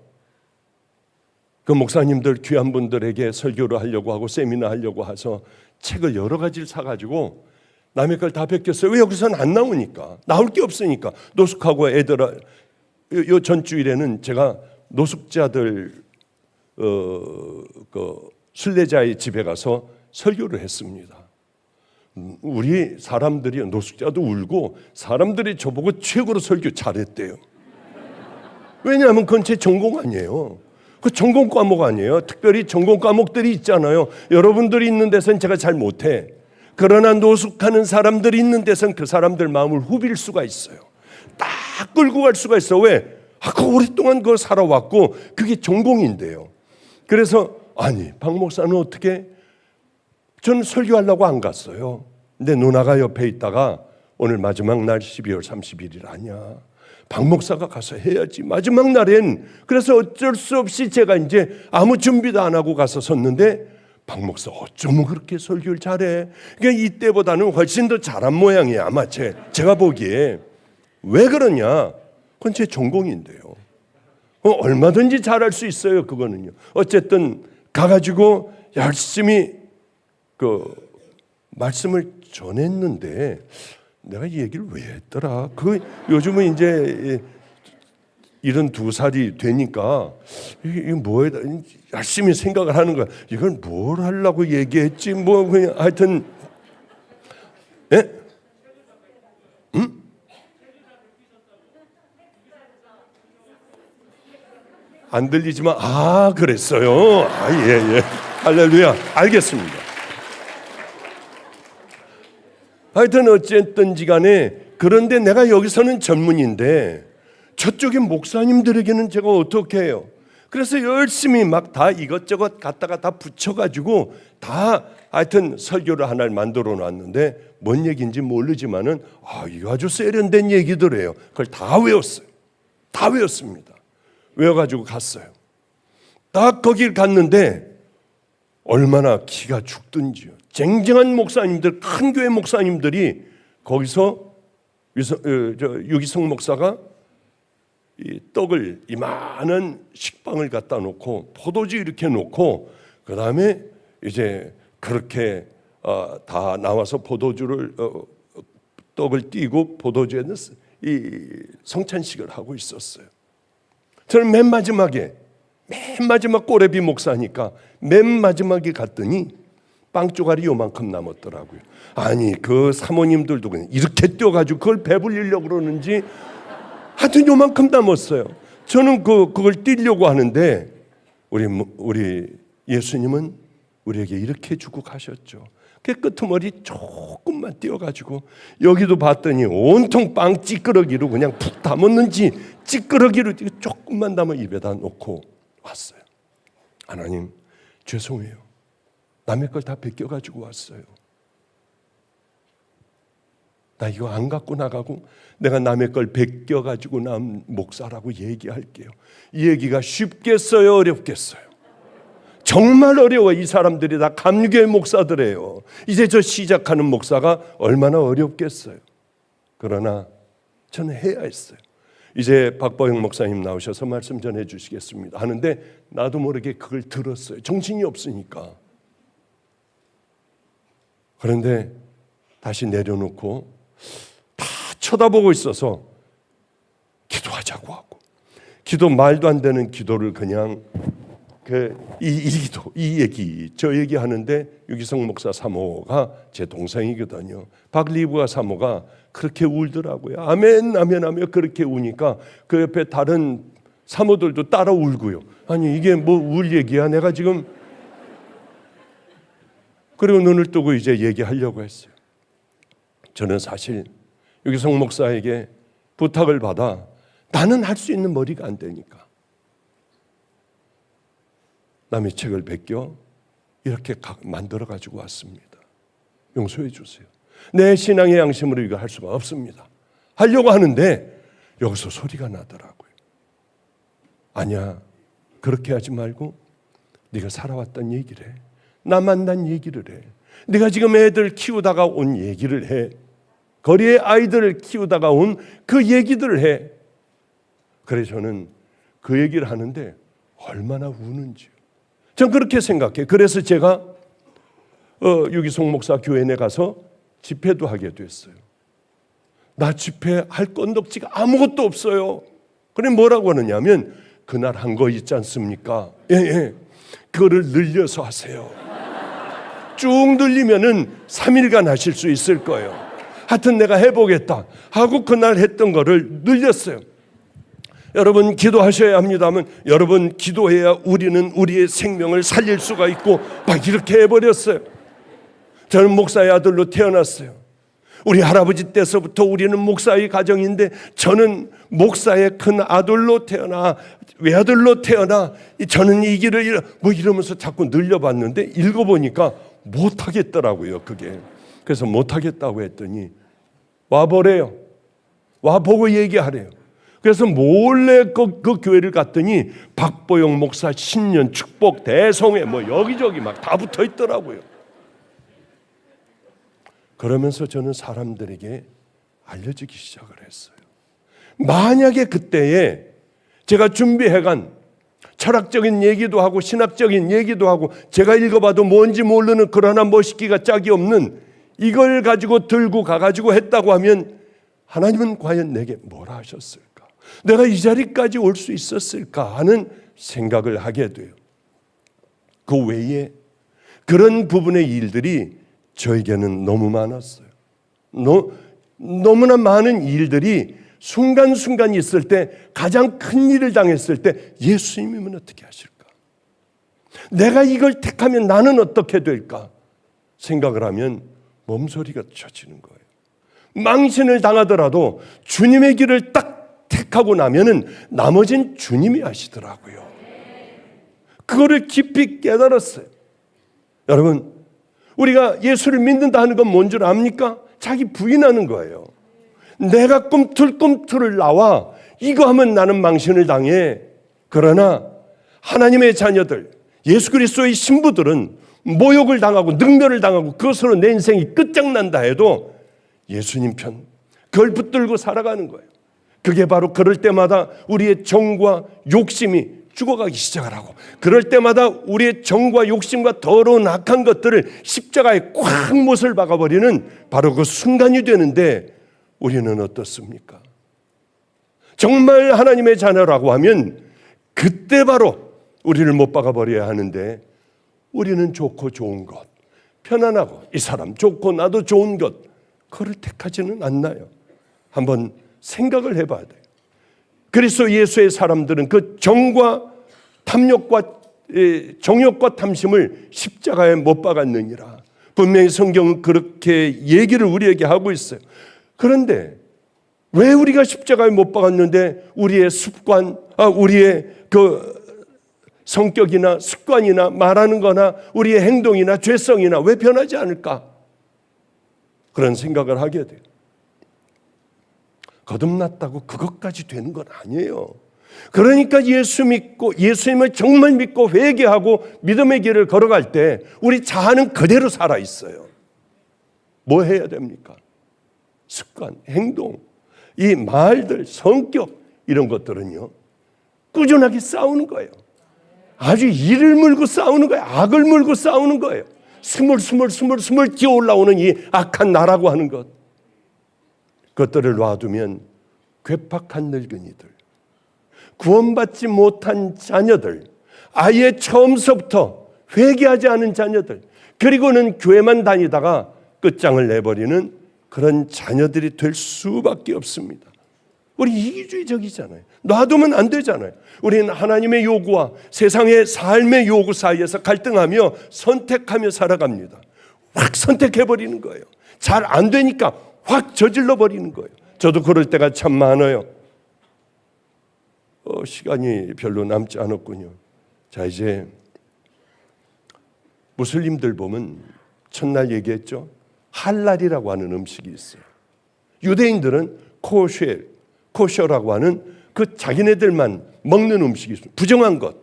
그 목사님들 귀한 분들에게 설교를 하려고 하고 세미나 하려고 해서 책을 여러 가지를 사가지고 남의 걸 다 베꼈어요. 왜 여기서는 안 나오니까. 나올 게 없으니까. 노숙하고 애들, 요 전주일에는 제가 노숙자들 그 순례자의 집에 가서 설교를 했습니다. 우리 사람들이, 노숙자도 울고 사람들이 저보고 최고로 설교 잘했대요. 왜냐하면 그건 제 전공 아니에요. 그 전공 과목 아니에요. 특별히 전공 과목들이 있잖아요. 여러분들이 있는 데서는 제가 잘 못해. 그러나 노숙하는 사람들이 있는 데서는 그 사람들 마음을 후빌 수가 있어요. 딱 끌고 갈 수가 있어. 왜? 그 오랫동안 그걸 살아왔고 그게 전공인데요. 그래서 아니, 박 목사는 어떻게? 저는 설교하려고 안 갔어요. 근데 누나가 옆에 있다가 오늘 마지막 날 12월 30일 아니야. 박 목사가 가서 해야지. 마지막 날엔. 그래서 어쩔 수 없이 제가 이제 아무 준비도 안 하고 가서 섰는데 박 목사 어쩌면 그렇게 설교를 잘해. 그러니까 이때보다는 훨씬 더 잘한 모양이에요. 아마 제가 보기에. 왜 그러냐? 그건 제 전공인데요. 얼마든지 잘할 수 있어요. 그거는요. 어쨌든 가가지고 열심히 그 말씀을 전했는데 내가 이 얘기를 왜 했더라? 그 요즘은 이제 72살이 되니까 이게 뭐에 열심히 생각을 하는 거야. 이걸 뭘 하려고 얘기했지? 뭐 그냥 하여튼 예? 응? 안 들리지만 그랬어요. 예. 할렐루야. 알겠습니다. 하여튼 어쨌든지 간에 그런데 내가 여기서는 전문인데 저쪽에 목사님들에게는 제가 어떻게 해요? 그래서 열심히 막 다 이것저것 갖다가 다 붙여가지고 다 하여튼 설교를 하나를 만들어 놨는데 뭔 얘기인지 모르지만은 이거 아주 세련된 얘기들이에요. 그걸 다 외웠어요. 다 외웠습니다. 외워가지고 갔어요. 딱 거길 갔는데 얼마나 기가 죽든지요. 쟁쟁한 목사님들, 큰 교회 목사님들이 거기서 유기성 목사가 이 떡을 이만한 식빵을 갖다 놓고 포도주 이렇게 놓고 그 다음에 이제 그렇게 다 나와서 포도주를 떡을 띄고 포도주에는 이 성찬식을 하고 있었어요. 저는 맨 마지막 꼬레비 목사니까 맨 마지막에 갔더니 빵 조각이 요만큼 남았더라고요. 아니 그 사모님들도 그냥 이렇게 뛰어가지고 그걸 배불리려고 그러는지 하여튼 요만큼 남았어요. 저는 그걸 띄려고 하는데 우리 예수님은 우리에게 이렇게 주고 가셨죠. 그 끄트머리 조금만 띄어가지고 여기도 봤더니 온통 빵 찌끄러기로 그냥 푹 담았는지 찌끄러기로 조금만 담아 입에다 놓고 왔어요. 하나님 죄송해요. 남의 걸 다 베껴가지고 왔어요. 나 이거 안 갖고 나가고 내가 남의 걸 베껴가지고 남 목사라고 얘기할게요. 이 얘기가 쉽겠어요? 어렵겠어요? 정말 어려워. 이 사람들이 다 감리교회 목사들이에요. 이제 저 시작하는 목사가 얼마나 어렵겠어요. 그러나 저는 해야 했어요. 이제 박보영 목사님 나오셔서 말씀 전해 주시겠습니다 하는데 나도 모르게 그걸 들었어요. 정신이 없으니까. 그런데 다시 내려놓고 다 쳐다보고 있어서 기도하자고 하고 기도 말도 안 되는 기도를 그냥 이 얘기 저 얘기 하는데 유기성 목사 사모가 제 동생이거든요. 박리부가 사모가 그렇게 울더라고요. 아멘 아멘 하며 그렇게 우니까 그 옆에 다른 사모들도 따라 울고요. 아니 이게 뭐 울 얘기야? 내가 지금 그리고 눈을 뜨고 이제 얘기하려고 했어요. 저는 사실 유기성 목사에게 부탁을 받아 나는 할 수 있는 머리가 안 되니까 남의 책을 베껴 이렇게 만들어 가지고 왔습니다. 용서해 주세요. 내 신앙의 양심으로 이거 할 수가 없습니다. 하려고 하는데 여기서 소리가 나더라고요. 아니야, 그렇게 하지 말고 네가 살아왔던 얘기를 해. 나 만난 얘기를 해. 네가 지금 애들 키우다가 온 얘기를 해. 거리의 아이들을 키우다가 온 그 얘기들을 해. 그래서 저는 그 얘기를 하는데 얼마나 우는지요. 전 그렇게 생각해요. 그래서 제가 유기송 목사 교회에 가서 집회도 하게 됐어요. 나 집회할 건덕지가 아무것도 없어요. 그래 뭐라고 하느냐면 그날 한 거 있지 않습니까? 예. 그거를 늘려서 하세요. 쭉 늘리면은 3일간 하실 수 있을 거예요. 하여튼 내가 해보겠다 하고 그날 했던 거를 늘렸어요. 여러분 기도하셔야 합니다면 여러분 기도해야 우리는 우리의 생명을 살릴 수가 있고 막 이렇게 해버렸어요. 저는 목사의 아들로 태어났어요. 우리 할아버지 때서부터 우리는 목사의 가정인데 저는 목사의 큰 아들로 태어나 외아들로 태어나 저는 이 길을 뭐 이러면서 자꾸 늘려봤는데 읽어보니까 못하겠더라고요. 그게. 그래서 못하겠다고 했더니 와보래요. 와보고 얘기하래요. 그래서 몰래 그 교회를 갔더니 박보영 목사 신년 축복 대성회 뭐 여기저기 막 다 붙어 있더라고요. 그러면서 저는 사람들에게 알려지기 시작을 했어요. 만약에 그때에 제가 준비해간 철학적인 얘기도 하고 신학적인 얘기도 하고 제가 읽어봐도 뭔지 모르는 그러나 멋있기가 짝이 없는 이걸 가지고 들고 가가지고 했다고 하면 하나님은 과연 내게 뭐라 하셨을까? 내가 이 자리까지 올 수 있었을까 하는 생각을 하게 돼요. 그 외에 그런 부분의 일들이 저에게는 너무 많았어요. 너무나 많은 일들이 순간순간 있을 때 가장 큰 일을 당했을 때 예수님이면 어떻게 하실까? 내가 이걸 택하면 나는 어떻게 될까? 생각을 하면 몸소리가 쳐지는 거예요. 망신을 당하더라도 주님의 길을 딱 택하고 나면은 나머진 주님이 하시더라고요. 그거를 깊이 깨달았어요. 여러분, 우리가 예수를 믿는다 하는 건 뭔 줄 압니까? 자기 부인하는 거예요. 내가 꿈틀꿈틀을 나와 이거 하면 나는 망신을 당해. 그러나 하나님의 자녀들, 예수 그리스도의 신부들은 모욕을 당하고 능멸을 당하고 그것으로 내 인생이 끝장난다 해도 예수님 편 그걸 붙들고 살아가는 거예요. 그게 바로 그럴 때마다 우리의 정과 욕심이 죽어가기 시작을 하고 그럴 때마다 우리의 정과 욕심과 더러운 악한 것들을 십자가에 꽉 못을 박아버리는 바로 그 순간이 되는데 우리는 어떻습니까? 정말 하나님의 자녀라고 하면 그때 바로 우리를 못 박아버려야 하는데 우리는 좋고 좋은 것, 편안하고 이 사람 좋고 나도 좋은 것 그걸 택하지는 않나요? 한번 생각을 해봐야 돼요. 그리스도 예수의 사람들은 그 정과 탐욕과 정욕과 탐심을 십자가에 못 박았느니라. 분명히 성경은 그렇게 얘기를 우리에게 하고 있어요. 그런데 왜 우리가 십자가에 못 박았는데 우리의 습관, 우리의 그 성격이나 습관이나 말하는 거나 우리의 행동이나 죄성이나 왜 변하지 않을까? 그런 생각을 하게 돼요. 거듭났다고 그것까지 되는 건 아니에요. 그러니까 예수 믿고 예수님을 정말 믿고 회개하고 믿음의 길을 걸어갈 때 우리 자아는 그대로 살아있어요. 뭐 해야 됩니까? 습관, 행동, 이 말들, 성격 이런 것들은요 꾸준하게 싸우는 거예요. 아주 이를 물고 싸우는 거예요. 악을 물고 싸우는 거예요. 스물 기어 올라오는 이 악한 나라고 하는 것, 그것들을 놔두면 괴팍한 늙은이들, 구원받지 못한 자녀들, 아예 처음서부터 회개하지 않은 자녀들, 그리고는 교회만 다니다가 끝장을 내버리는 그런 자녀들이 될 수밖에 없습니다. 우리 이기주의적이잖아요. 놔두면 안 되잖아요. 우리는 하나님의 요구와 세상의 삶의 요구 사이에서 갈등하며 선택하며 살아갑니다. 확 선택해버리는 거예요. 잘 안 되니까 확 저질러 버리는 거예요. 저도 그럴 때가 참 많아요. 시간이 별로 남지 않았군요. 자, 이제 무슬림들 보면 첫날 얘기했죠. 할랄이라고 하는 음식이 있어요. 유대인들은 코셔라고 하는 그 자기네들만 먹는 음식이 있습니다. 부정한 것,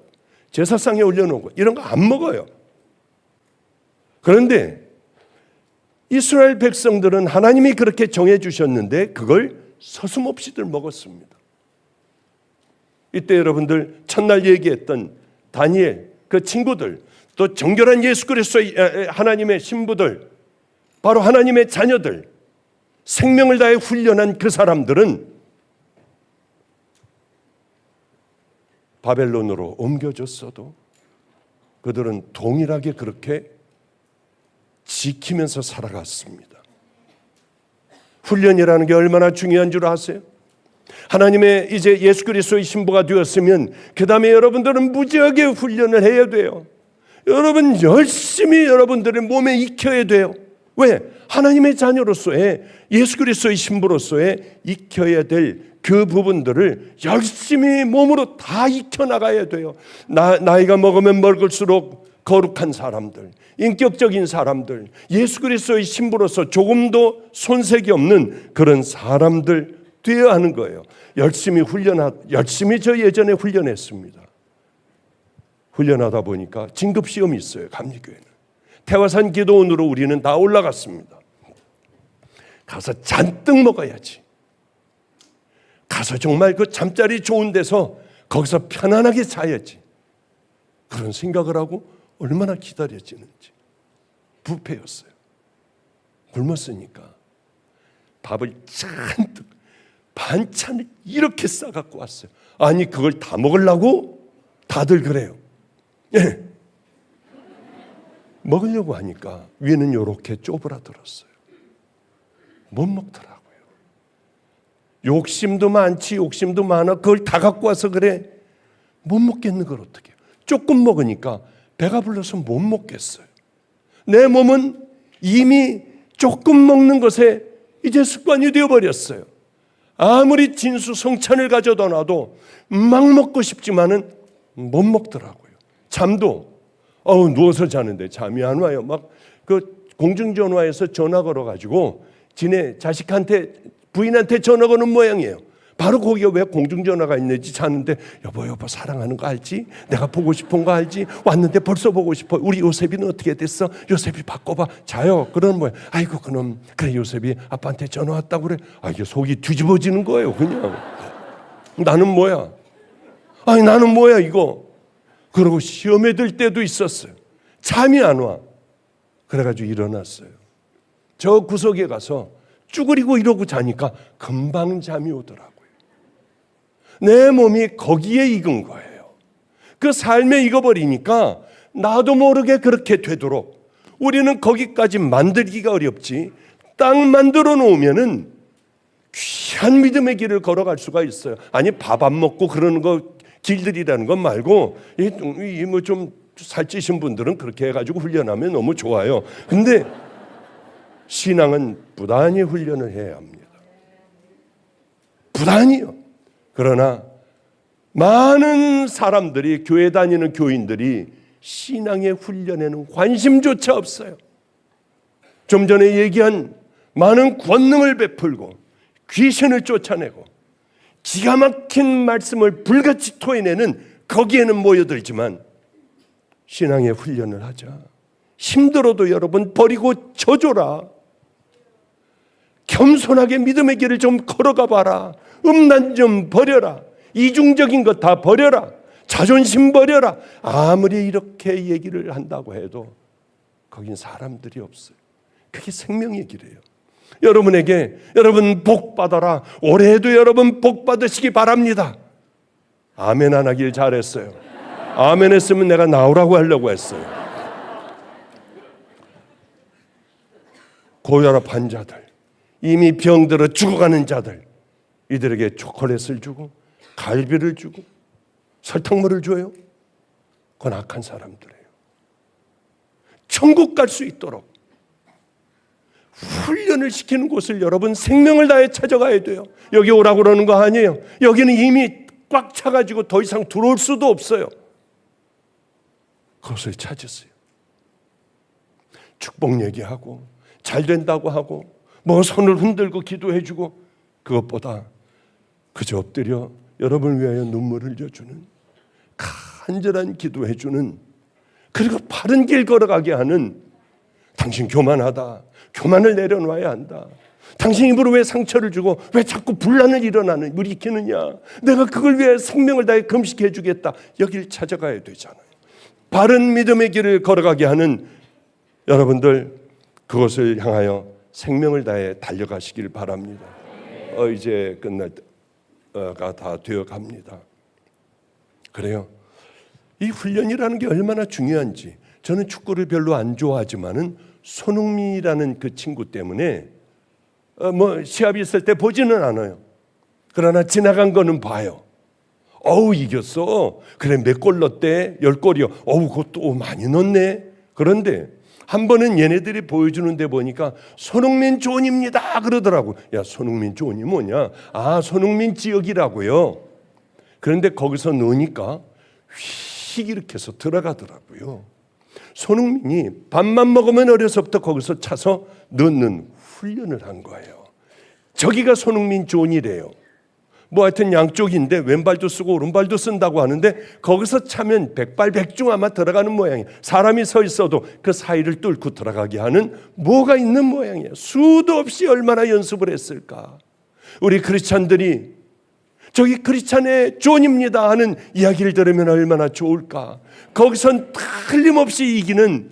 제사상에 올려놓은 것 이런 거 안 먹어요. 그런데 이스라엘 백성들은 하나님이 그렇게 정해 주셨는데 그걸 서슴없이들 먹었습니다. 이때 여러분들 첫날 얘기했던 다니엘 그 친구들, 또 정결한 예수 그리스도의 하나님의 신부들, 바로 하나님의 자녀들, 생명을 다해 훈련한 그 사람들은 바벨론으로 옮겨졌어도 그들은 동일하게 그렇게 지키면서 살아갔습니다. 훈련이라는 게 얼마나 중요한 줄 아세요? 하나님의 이제 예수 그리스도의 신부가 되었으면 그 다음에 여러분들은 무지하게 훈련을 해야 돼요. 여러분 열심히 여러분들의 몸에 익혀야 돼요. 왜? 하나님의 자녀로서의 예수 그리스도의 신부로서의 익혀야 될 그 부분들을 열심히 몸으로 다 익혀나가야 돼요. 나이가 먹으면 먹을수록 거룩한 사람들, 인격적인 사람들, 예수 그리스도의 신부로서 조금도 손색이 없는 그런 사람들 되어야 하는 거예요. 열심히 저 예전에 훈련했습니다. 훈련하다 보니까 진급시험이 있어요. 감리교회는. 태화산 기도원으로 우리는 다 올라갔습니다. 가서 잔뜩 먹어야지. 가서 정말 그 잠자리 좋은 데서 거기서 편안하게 자야지. 그런 생각을 하고 얼마나 기다려지는지. 부패였어요. 굶었으니까 밥을 잔뜩 반찬을 이렇게 싸갖고 왔어요. 아니 그걸 다 먹으려고? 다들 그래요. 예. 먹으려고 하니까 위는 이렇게 쪼그라들었어요. 못 먹더라고요. 욕심도 많지, 욕심도 많아. 그걸 다 갖고 와서 그래. 못 먹겠는 걸 어떻게 해요? 조금 먹으니까 배가 불러서 못 먹겠어요. 내 몸은 이미 조금 먹는 것에 이제 습관이 되어버렸어요. 아무리 진수성찬을 가져다 놔도 막 먹고 싶지만은 못 먹더라고요. 잠도 누워서 자는데 잠이 안 와요. 막 그 공중전화에서 전화 걸어가지고 지네 자식한테 부인한테 전화 거는 모양이에요. 바로 거기에 왜 공중전화가 있는지 자는데 여보 사랑하는 거 알지? 내가 보고 싶은 거 알지? 왔는데 벌써 보고 싶어. 우리 요셉이는 어떻게 됐어? 요셉이 바꿔봐. 자요. 그러는 모양. 아이고 그럼 그래 요셉이 아빠한테 전화 왔다고 그래. 이게 속이 뒤집어지는 거예요 그냥. 나는 뭐야? 아니 나는 뭐야 이거. 그러고 시험에 들 때도 있었어요. 잠이 안 와. 그래가지고 일어났어요. 저 구석에 가서 쭈그리고 이러고 자니까 금방 잠이 오더라고요. 내 몸이 거기에 익은 거예요. 그 삶에 익어버리니까 나도 모르게 그렇게 되도록 우리는 거기까지 만들기가 어렵지. 딱 만들어 놓으면은 귀한 믿음의 길을 걸어갈 수가 있어요. 아니 밥 안 먹고 그러는 거 길들이라는 것 말고 뭐 좀 살찌신 분들은 그렇게 해가지고 훈련하면 너무 좋아요. 근데 신앙은 부단히 훈련을 해야 합니다. 부단히요. 그러나 많은 사람들이 교회 다니는 교인들이 신앙의 훈련에는 관심조차 없어요. 좀 전에 얘기한 많은 권능을 베풀고 귀신을 쫓아내고 기가 막힌 말씀을 불같이 토해내는 거기에는 모여들지만 신앙의 훈련을 하자. 힘들어도 여러분 버리고 져줘라. 겸손하게 믿음의 길을 좀 걸어가 봐라. 음란 좀 버려라. 이중적인 것 다 버려라. 자존심 버려라. 아무리 이렇게 얘기를 한다고 해도 거긴 사람들이 없어요. 그게 생명의 길이에요. 여러분에게 여러분 복 받아라. 올해도 여러분 복 받으시기 바랍니다. 아멘 안 하길 잘했어요. 아멘 했으면 내가 나오라고 하려고 했어요. 고혈압 환자들, 이미 병들어 죽어가는 자들, 이들에게 초콜릿을 주고 갈비를 주고 설탕물을 줘요. 그건 악한 사람들이에요. 천국 갈 수 있도록 훈련을 시키는 곳을 여러분 생명을 다해 찾아가야 돼요. 여기 오라고 그러는 거 아니에요. 여기는 이미 꽉 차가지고 더 이상 들어올 수도 없어요. 그것을 찾으세요. 축복 얘기하고 잘 된다고 하고 뭐 손을 흔들고 기도해주고 그것보다 그저 엎드려 여러분을 위하여 눈물을 흘려주는 간절한 기도해주는 그리고 바른 길 걸어가게 하는 당신 교만하다. 교만을 내려놔야 한다. 당신 입으로 왜 상처를 주고 왜 자꾸 분란을 일으키느냐. 내가 그걸 위해 생명을 다해 금식해 주겠다. 여길 찾아가야 되잖아요. 바른 믿음의 길을 걸어가게 하는 여러분들 그것을 향하여 생명을 다해 달려가시길 바랍니다. 이제 끝날 때가 다 되어갑니다. 그래요. 이 훈련이라는 게 얼마나 중요한지 저는 축구를 별로 안 좋아하지만은 손흥민이라는 그 친구 때문에 뭐 시합이 있을 때 보지는 않아요. 그러나 지나간 거는 봐요. 이겼어. 그래 몇 골 넣었대? 10골이요. 그것도 많이 넣었네. 그런데 한 번은 얘네들이 보여주는데 보니까 손흥민 존입니다 그러더라고. 야 손흥민 존이 뭐냐? 손흥민 지역이라고요. 그런데 거기서 넣으니까 휙 이렇게 해서 들어가더라고요. 손흥민이 밥만 먹으면 어려서부터 거기서 차서 넣는 훈련을 한 거예요. 저기가 손흥민 존이래요. 뭐 하여튼 양쪽인데 왼발도 쓰고 오른발도 쓴다고 하는데 거기서 차면 백발백중 아마 들어가는 모양이에요. 사람이 서 있어도 그 사이를 뚫고 들어가게 하는 뭐가 있는 모양이에요. 수도 없이 얼마나 연습을 했을까. 우리 크리스찬들이 저기 크리스찬의 존입니다 하는 이야기를 들으면 얼마나 좋을까. 거기선 틀림없이 이기는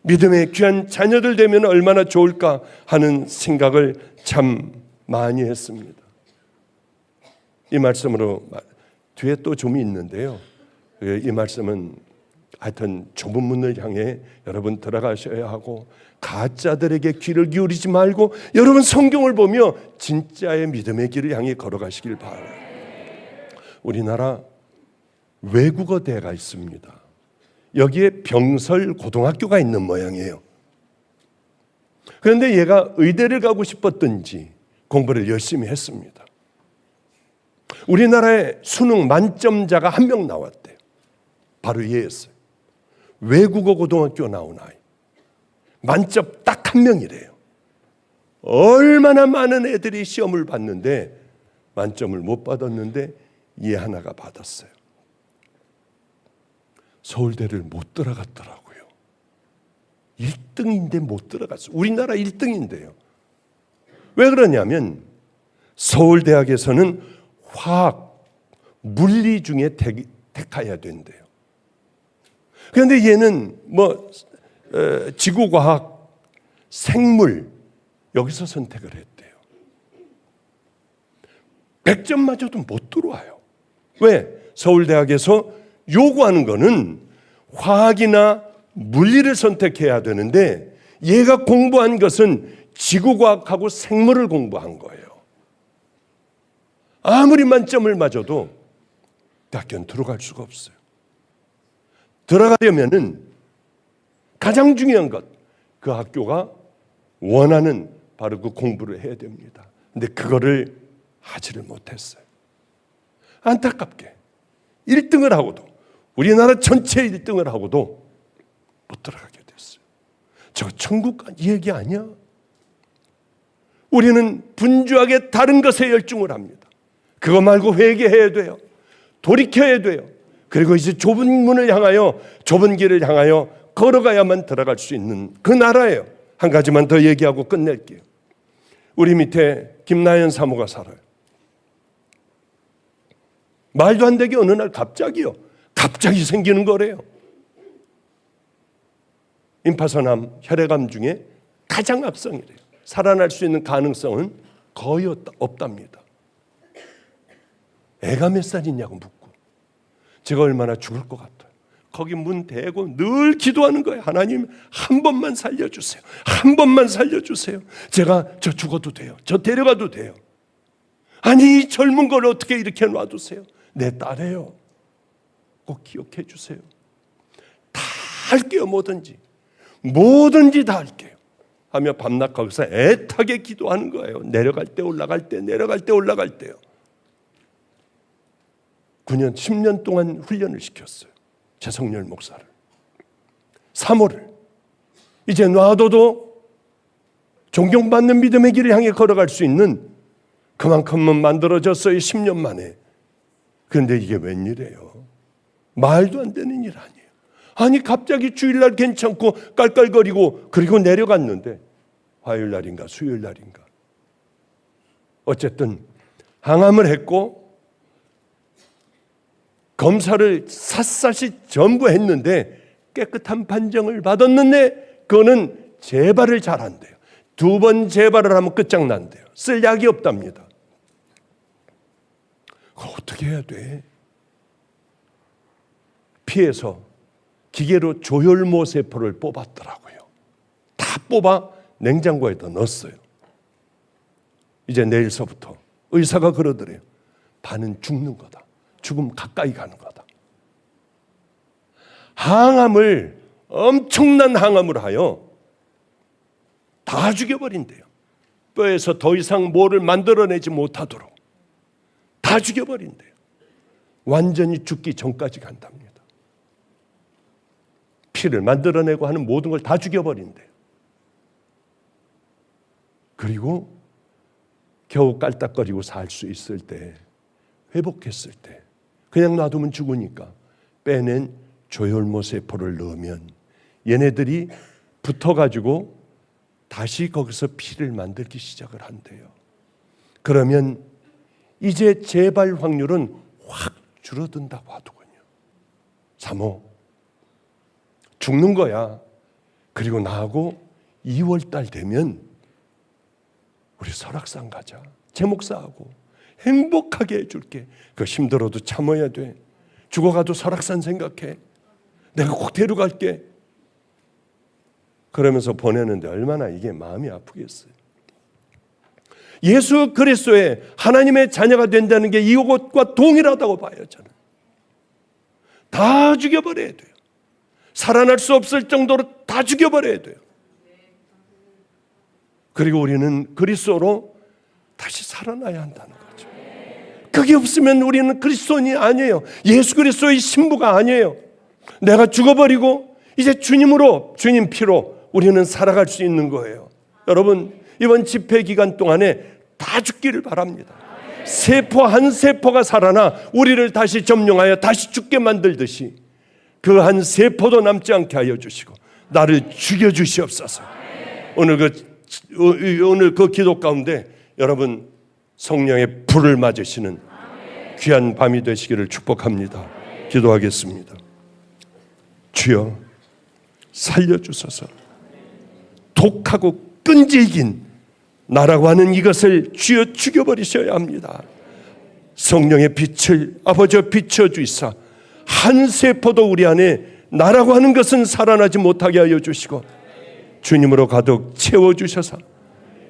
믿음의 귀한 자녀들 되면 얼마나 좋을까 하는 생각을 참 많이 했습니다. 이 말씀으로 뒤에 또 좀이 있는데요. 이 말씀은 하여튼 좁은 문을 향해 여러분 들어가셔야 하고, 가짜들에게 귀를 기울이지 말고 여러분 성경을 보며 진짜의 믿음의 길을 향해 걸어가시길 바라요. 우리나라 외국어대가 있습니다. 여기에 병설 고등학교가 있는 모양이에요. 그런데 얘가 의대를 가고 싶었던지 공부를 열심히 했습니다. 우리나라에 수능 만점자가 1명 나왔대요. 바로 얘였어요. 외국어 고등학교 나온 아이. 만점 딱 1명이래요. 얼마나 많은 애들이 시험을 봤는데 만점을 못 받았는데 얘 하나가 받았어요. 서울대를 못 들어갔더라고요. 1등인데 못 들어갔어요. 우리나라 1등인데요. 왜 그러냐면 서울대학에서는 화학, 물리 중에 택해야 된대요. 그런데 얘는 지구과학, 생물 여기서 선택을 했대요. 100점마저도 못 들어와요. 왜? 서울대학에서 요구하는 거는 화학이나 물리를 선택해야 되는데 얘가 공부한 것은 지구과학하고 생물을 공부한 거예요. 아무리 만점을 맞아도 대학교는 들어갈 수가 없어요. 들어가려면은 가장 중요한 것, 그 학교가 원하는 바로 그 공부를 해야 됩니다. 근데 그거를 하지를 못했어요. 안타깝게 1등을 하고도, 우리나라 전체 1등을 하고도 못 들어가게 됐어요. 저 천국 얘기 아니야? 우리는 분주하게 다른 것에 열중을 합니다. 그거 말고 회개해야 돼요. 돌이켜야 돼요. 그리고 이제 좁은 문을 향하여, 좁은 길을 향하여 걸어가야만 들어갈 수 있는 그 나라예요. 한 가지만 더 얘기하고 끝낼게요. 우리 밑에 김나연 사모가 살아요. 말도 안 되게 어느 날 갑자기 생기는 거래요. 임파선암, 혈액암 중에 가장 악성이래요. 살아날 수 있는 가능성은 거의 없답니다. 애가 몇 살이냐고 묻고, 제가 얼마나 죽을 것 같아요. 거기 문 대고 늘 기도하는 거예요. 하나님, 한 번만 살려주세요. 한 번만 살려주세요. 제가 저 죽어도 돼요. 저 데려가도 돼요. 아니, 이 젊은 걸 어떻게 이렇게 놔두세요? 내 딸이에요. 꼭 기억해 주세요. 다 할게요. 뭐든지 다 할게요 하며 밤낮 거기서 애타게 기도하는 거예요. 내려갈 때 올라갈 때, 내려갈 때 올라갈 때요. 9년 10년 동안 훈련을 시켰어요. 최성렬 목사를, 사모를. 이제 놔둬도 존경받는 믿음의 길을 향해 걸어갈 수 있는 그만큼은 만들어졌어요. 10년 만에. 그런데 이게 웬일이에요? 말도 안 되는 일 아니에요. 아니, 갑자기 주일날 괜찮고 깔깔거리고 그리고 내려갔는데, 화요일날인가 수요일날인가 어쨌든 항암을 했고 검사를 샅샅이 전부 했는데 깨끗한 판정을 받았는데 그거는 재발을 잘한대요. 2번 재발을 하면 끝장난대요. 쓸 약이 없답니다. 그거 어떻게 해야 돼? 피에서 기계로 조혈모 세포를 뽑았더라고요. 다 뽑아 냉장고에다 넣었어요. 이제 내일서부터 의사가 그러더래요. 반은 죽는 거다. 죽음 가까이 가는 거다. 항암을, 엄청난 항암을 하여 다 죽여버린대요. 뼈에서 더 이상 뭐를 만들어내지 못하도록 다 죽여버린대요. 완전히 죽기 전까지 간답니다. 피를 만들어내고 하는 모든 걸 다 죽여버린대요. 그리고 겨우 깔딱거리고 살 수 있을 때, 회복했을 때 그냥 놔두면 죽으니까 빼낸 조혈모 세포를 넣으면 얘네들이 붙어가지고 다시 거기서 피를 만들기 시작을 한대요. 그러면 이제 재발 확률은 확 줄어든다고 하더군요. 사모, 죽는 거야. 그리고 나하고 2월달 되면 우리 설악산 가자. 제 목사하고 행복하게 해줄게. 그거 힘들어도 참아야 돼. 죽어가도 설악산 생각해. 내가 꼭 데려갈게. 그러면서 보내는데 얼마나 이게 마음이 아프겠어요. 예수 그리스도의 하나님의 자녀가 된다는 게 이것과 동일하다고 봐요. 저는 다 죽여버려야 돼요. 살아날 수 없을 정도로 다 죽여버려야 돼요. 그리고 우리는 그리스도로 다시 살아나야 한다는 거죠. 그게 없으면 우리는 그리스도인이 아니에요. 예수 그리스도의 신부가 아니에요. 내가 죽어버리고 이제 주님으로, 주님 피로 우리는 살아갈 수 있는 거예요. 여러분, 이번 집회 기간 동안에 다 죽기를 바랍니다. 세포 한 세포가 살아나 우리를 다시 점령하여 다시 죽게 만들듯이 그 한 세포도 남지 않게 하여 주시고 나를 죽여 주시옵소서. 오늘 그 기도 가운데 여러분 성령의 불을 맞으시는 귀한 밤이 되시기를 축복합니다. 기도하겠습니다. 주여 살려주소서. 독하고 끈질긴 나라고 하는 이것을 주여 죽여버리셔야 합니다. 성령의 빛을 아버지 비춰주시사 한 세포도 우리 안에 나라고 하는 것은 살아나지 못하게 하여 주시고 주님으로 가득 채워주셔서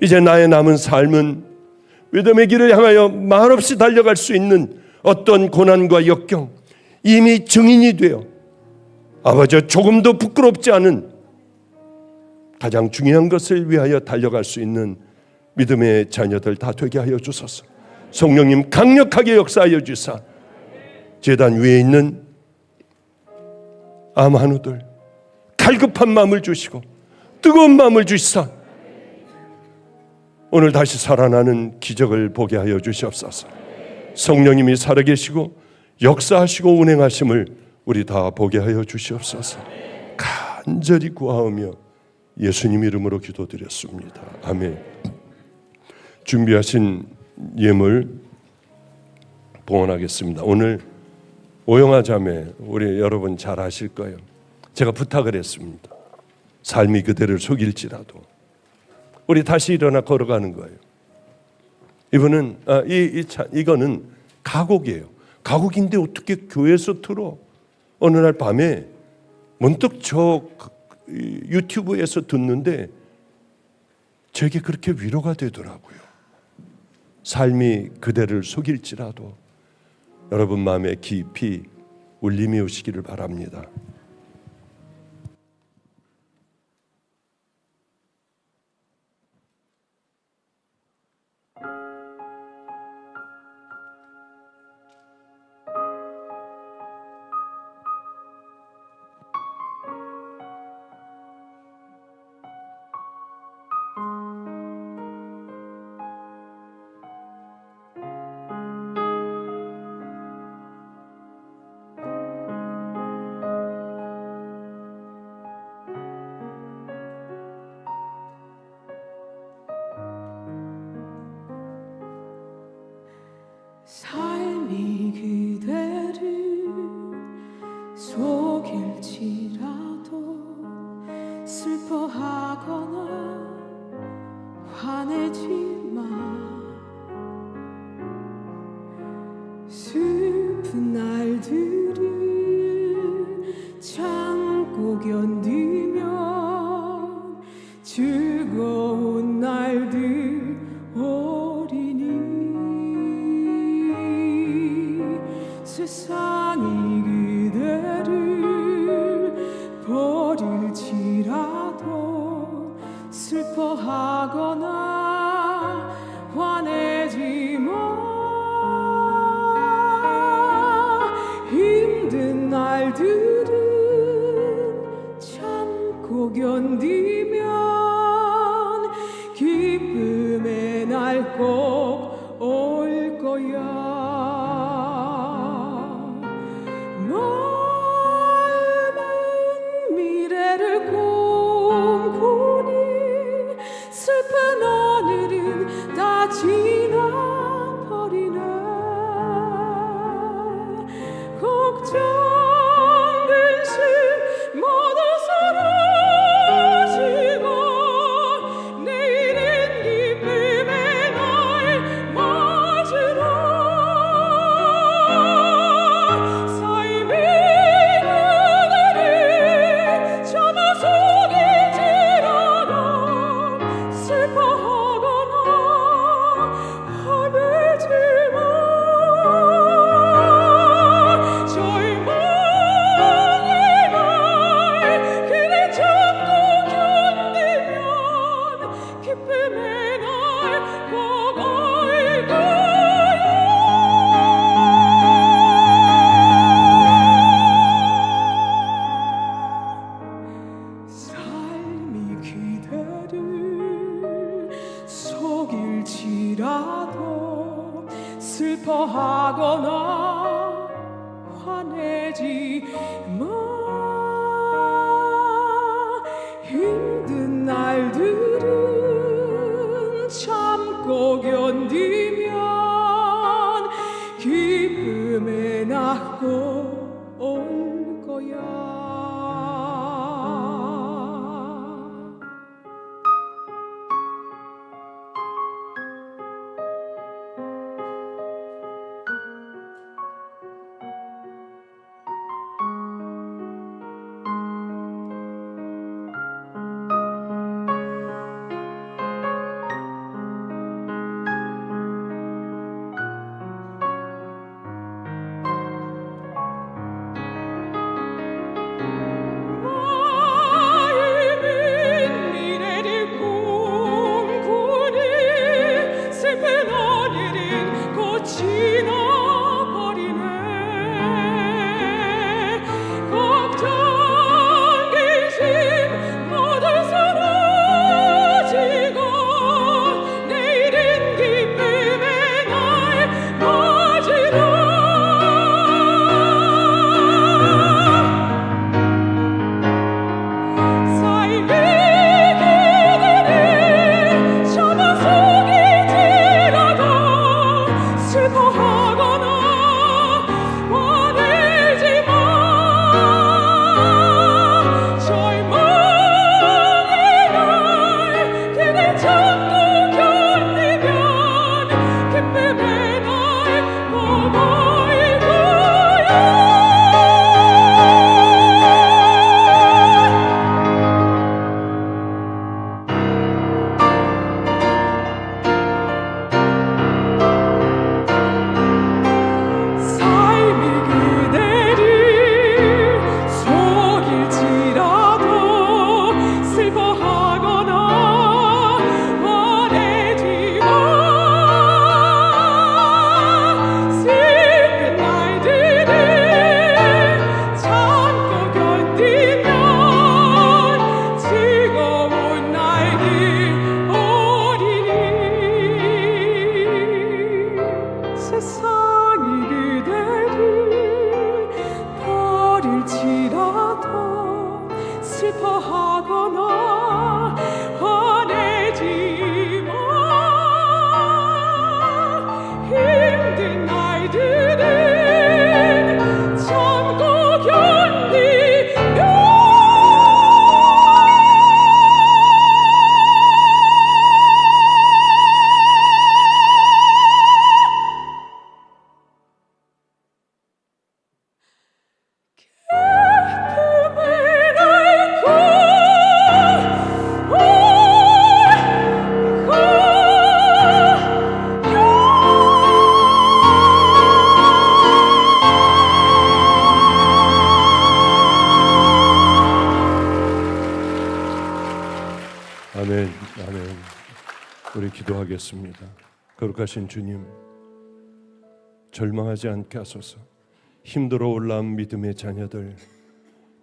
이제 나의 남은 삶은 믿음의 길을 향하여 말없이 달려갈 수 있는 어떤 고난과 역경, 이미 증인이 되어 아버지 조금도 부끄럽지 않은 가장 중요한 것을 위하여 달려갈 수 있는 믿음의 자녀들 다 되게 하여 주소서. 성령님 강력하게 역사하여 주사 제단 위에 있는 암 한우들 갈급한 마음을 주시고 뜨거운 마음을 주시사 오늘 다시 살아나는 기적을 보게 하여 주시옵소서. 성령님이 살아계시고 역사하시고 운행하심을 우리 다 보게 하여 주시옵소서. 간절히 구하오며 예수님 이름으로 기도드렸습니다. 아멘. 준비하신 예물 봉헌하겠습니다. 오늘 오영아 자매 우리 여러분 잘 아실 거예요. 제가 부탁을 했습니다. 삶이 그대를 속일지라도 우리 다시 일어나 걸어가는 거예요. 이분은 이거는 가곡이에요. 가곡인데 어떻게 교회에서 틀어? 어느 날 밤에 문득 저 유튜브에서 듣는데 저게 그렇게 위로가 되더라고요. 삶이 그대를 속일지라도 여러분 마음에 깊이 울림이 오시기를 바랍니다. 삶이 그대를 속일지라도 슬퍼하거나 화내지 마. 슬픈 날들을 참고 견디면 즐거운 날들 오리니. 세상이 그대를 버릴지라도 슬퍼하거나 화내지 마. 힘든 날들은 참고 견디면 기쁨의 날 꼭 올 거야. 마음은 미래를 꿈꾸니 슬픈 오늘은 다 지나버리네. 할지라도 슬퍼하거나 화내지 마. 힘든 날들은 참고 견디면 기쁨에 낳고 올 거야. 슬퍼하거나 화내지 마. 힘든 날들은 참고 견디며 아멘, 아멘. 우리 기도하겠습니다. 거룩하신 주님, 절망하지 않게 하소서. 힘들어 올라온 믿음의 자녀들,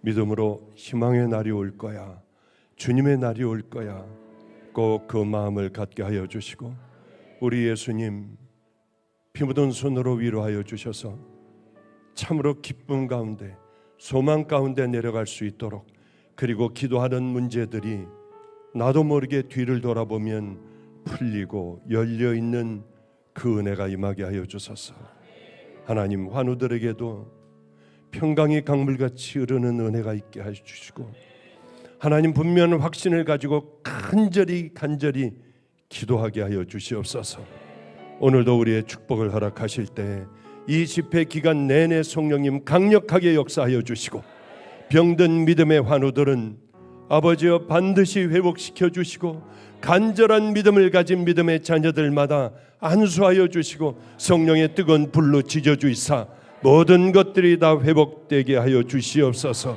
믿음으로 희망의 날이 올 거야, 주님의 날이 올 거야, 꼭 그 마음을 갖게 하여 주시고, 우리 예수님 피 묻은 손으로 위로하여 주셔서 참으로 기쁨 가운데, 소망 가운데 내려갈 수 있도록, 그리고 기도하는 문제들이 나도 모르게 뒤를 돌아보면 풀리고 열려있는 그 은혜가 임하게 하여 주소서. 하나님, 환우들에게도 평강이 강물같이 흐르는 은혜가 있게 하여 주시고, 하나님 분명한 확신을 가지고 간절히 기도하게 하여 주시옵소서. 오늘도 우리의 축복을 허락하실 때 이 집회 기간 내내 성령님 강력하게 역사하여 주시고, 병든 믿음의 환우들은 아버지여 반드시 회복시켜 주시고, 간절한 믿음을 가진 믿음의 자녀들마다 안수하여 주시고, 성령의 뜨거운 불로 지져 주이사 모든 것들이 다 회복되게 하여 주시옵소서.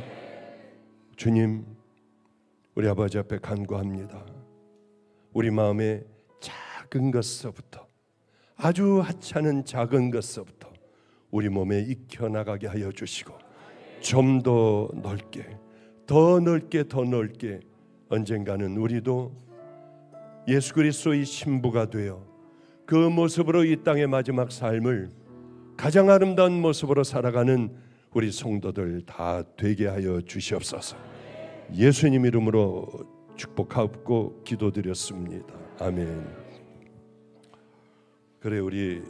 주님, 우리 아버지 앞에 간구합니다. 우리 마음의 작은 것서부터, 아주 하찮은 작은 것서부터 우리 몸에 익혀나가게 하여 주시고, 좀 더 넓게 언젠가는 우리도 예수 그리스도의 신부가 되어 그 모습으로 이 땅의 마지막 삶을 가장 아름다운 모습으로 살아가는 우리 성도들 다 되게 하여 주시옵소서. 예수님 이름으로 축복하고 기도드렸습니다. 아멘. 그래, 우리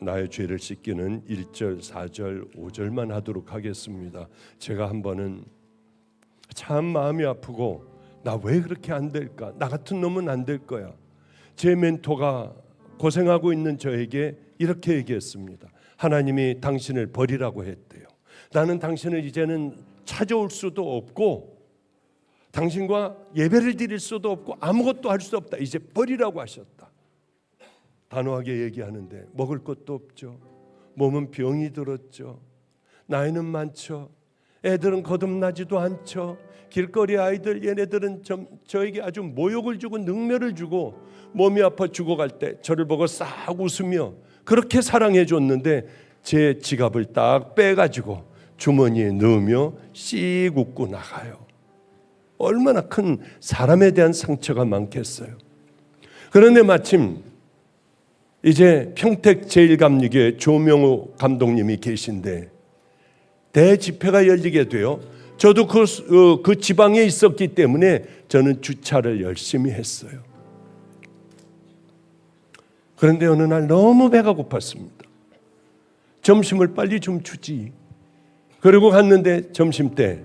나의 죄를 씻기는 1절, 4절, 5절만 하도록 하겠습니다. 제가 한 번은 참 마음이 아프고 나 왜 그렇게 안 될까? 나 같은 놈은 안 될 거야. 제 멘토가 고생하고 있는 저에게 이렇게 얘기했습니다. 하나님이 당신을 버리라고 했대요. 나는 당신을 이제는 찾아올 수도 없고 당신과 예배를 드릴 수도 없고 아무것도 할 수 없다. 이제 버리라고 하셨다. 단호하게 얘기하는데 먹을 것도 없죠. 몸은 병이 들었죠. 나이는 많죠. 애들은 거듭나지도 않죠. 길거리 아이들 얘네들은 저에게 아주 모욕을 주고 능멸을 주고 몸이 아파 죽어갈 때 저를 보고 싹 웃으며 그렇게 사랑해 줬는데 제 지갑을 딱 빼가지고 주머니에 넣으며 씩 웃고 나가요. 얼마나 큰 사람에 대한 상처가 많겠어요. 그런데 마침 이제 평택 제1감리교회 조명호 감독님이 계신데 대집회가 열리게 돼요. 저도 그 지방에 있었기 때문에 저는 주차를 열심히 했어요. 그런데 어느 날 너무 배가 고팠습니다. 점심을 빨리 좀 주지. 그리고 갔는데 점심 때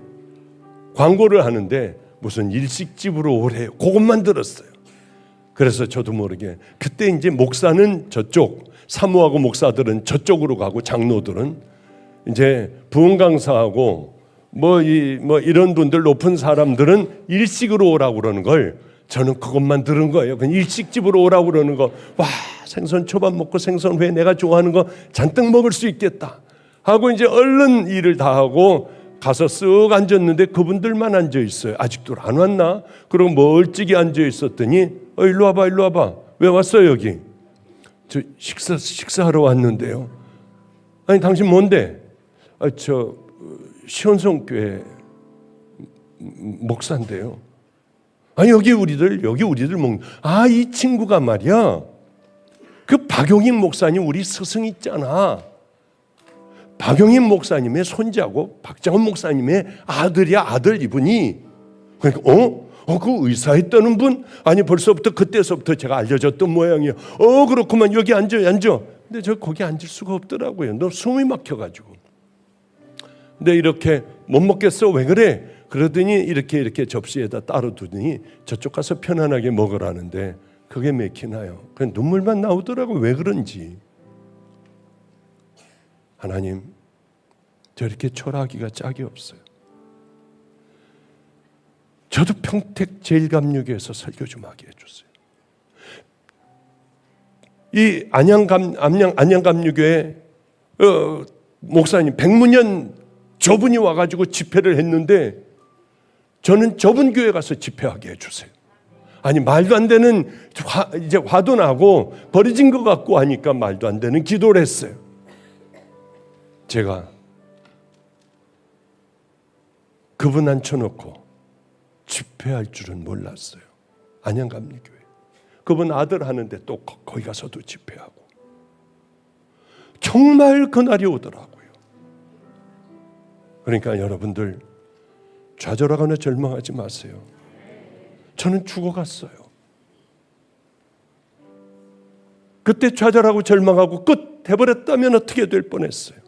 광고를 하는데 무슨 일식집으로 오래요. 그것만 들었어요. 그래서 저도 모르게 그때 이제 목사는 저쪽, 사모하고 목사들은 저쪽으로 가고 장로들은 이제 부흥 강사하고 뭐 이런 분들 높은 사람들은 일식으로 오라고 그러는 걸 저는 그것만 들은 거예요. 그냥 일식집으로 오라고 그러는 거. 와, 생선 초밥 먹고 생선회 내가 좋아하는 거 잔뜩 먹을 수 있겠다 하고 이제 얼른 일을 다 하고 가서 쓱 앉았는데 그분들만 앉아 있어요. 아직도 안 왔나? 그리고 멀찍이 앉아 있었더니 일로 와봐, 일로 와봐. 왜 왔어요 여기? 저 식사하러 왔는데요. 아니 당신 뭔데? 저 시온성교회 목사인데요. 아니 여기 우리들 먹는. 이 친구가 말이야. 그 박용인 목사님 우리 스승 있잖아. 박용인 목사님의 손자고 박장훈 목사님의 아들이야. 아들 이분이. 그러니까 그 의사했다는 분? 아니 벌써부터 그때서부터 제가 알려줬던 모양이에요. 그렇구만. 여기 앉아. 근데 저 거기 앉을 수가 없더라고요. 너 숨이 막혀가지고. 근데 이렇게 못 먹겠어. 왜 그래? 그러더니 이렇게 접시에다 따로 두더니 저쪽 가서 편안하게 먹으라는데 그게 맥히나요? 그냥 눈물만 나오더라고. 왜 그런지. 하나님, 저렇게 초라하기가 짝이 없어요. 저도 평택 제1감리교회에서 설교 좀 하게 해주세요. 이 안양감리교회 목사님 백문현 저분이 와가지고 집회를 했는데 저는 저분 교회 가서 집회하게 해주세요. 아니 말도 안 되는 이제 화도 나고 버려진 것 같고 하니까 말도 안 되는 기도를 했어요. 제가 그분 앉혀놓고 집회할 줄은 몰랐어요. 안양감리교회. 그분 아들 하는데 또 거기 가서도 집회하고. 정말 그날이 오더라고요. 그러니까 여러분들 좌절하거나 절망하지 마세요. 저는 죽어갔어요. 그때 좌절하고 절망하고 끝 해버렸다면 어떻게 될 뻔했어요.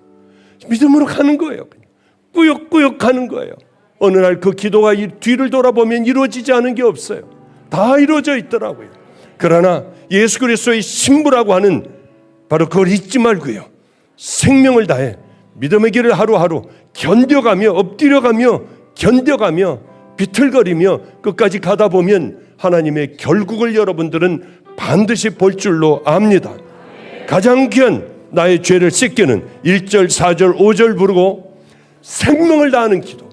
믿음으로 가는 거예요. 그냥 꾸역꾸역 가는 거예요. 어느 날 그 기도가 뒤를 돌아보면 이루어지지 않은 게 없어요. 다 이루어져 있더라고요. 그러나 예수 그리스도의 신부라고 하는 바로 그걸 잊지 말고요. 생명을 다해 믿음의 길을 하루하루 견뎌가며 엎드려가며 견뎌가며 비틀거리며 끝까지 가다 보면 하나님의 결국을 여러분들은 반드시 볼 줄로 압니다. 가장 귀한 나의 죄를 씻기는 1절, 4절, 5절 부르고 생명을 다하는 기도,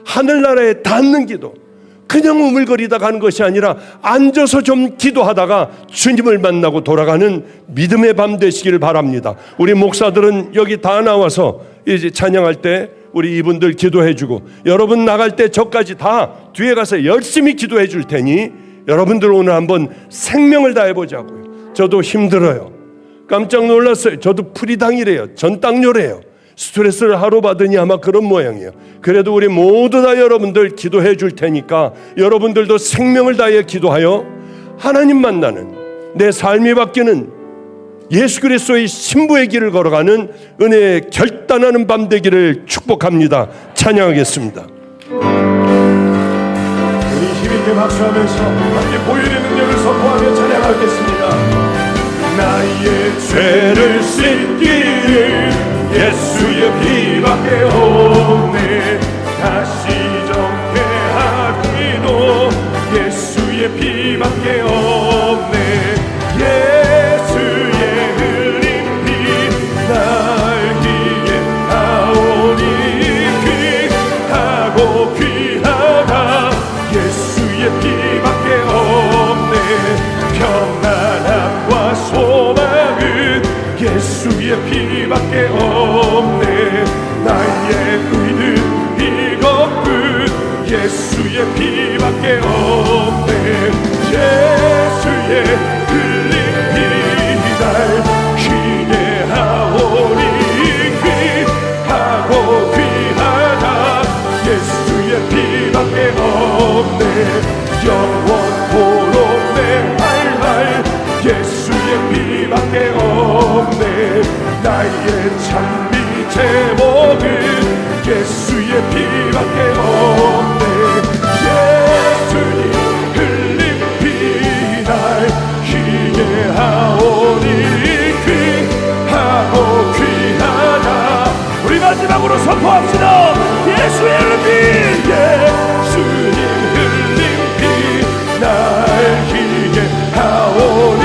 하늘나라에 닿는 기도, 그냥 우물거리다 가는 것이 아니라 앉아서 좀 기도하다가 주님을 만나고 돌아가는 믿음의 밤 되시기를 바랍니다. 우리 목사들은 여기 다 나와서 이제 찬양할 때 우리 이분들 기도해 주고, 여러분 나갈 때 저까지 다 뒤에 가서 열심히 기도해 줄 테니 여러분들 오늘 한번 생명을 다해 보자고요. 저도 힘들어요. 깜짝 놀랐어요. 저도 프리당이래요. 전당뇨래요. 스트레스를 하루 받으니 아마 그런 모양이에요. 그래도 우리 모두 다 여러분들 기도해 줄 테니까 여러분들도 생명을 다해 기도하여 하나님 만나는, 내 삶이 바뀌는, 예수 그리스도의 신부의 길을 걸어가는 은혜의 결단하는 밤 되기를 축복합니다. 찬양하겠습니다. 우리 힘있게 박수하면서 함께 보혈의 능력을 선포하며 찬양하겠습니다. 나의 죄를 씻기는 예수의 피밖에 없네. 다시 정케 하기도 예수의 피밖에 없네. 예수의 흘린 피 날 기억하오니 귀하고 귀하다. 예수의 피밖에 없네. 평안함과 소망은 예수의 피밖에 없네. 나의 의는 이것뿐 예수의 피밖에 없네. 예수의 흘린 피 날 기대하오니 귀하고 귀하다. 예수의 피밖에 없네. 영원토록 내 할 예수의 피밖에 없네. 나의 찬미 제목은 예수의 피밖에 없네. 예수님 흘린 피 날 기대하오니 귀하고 귀하다. 우리 마지막으로 선포합시다. 예수의 흘린 피, 예수님 흘린 피 날 기대하오니.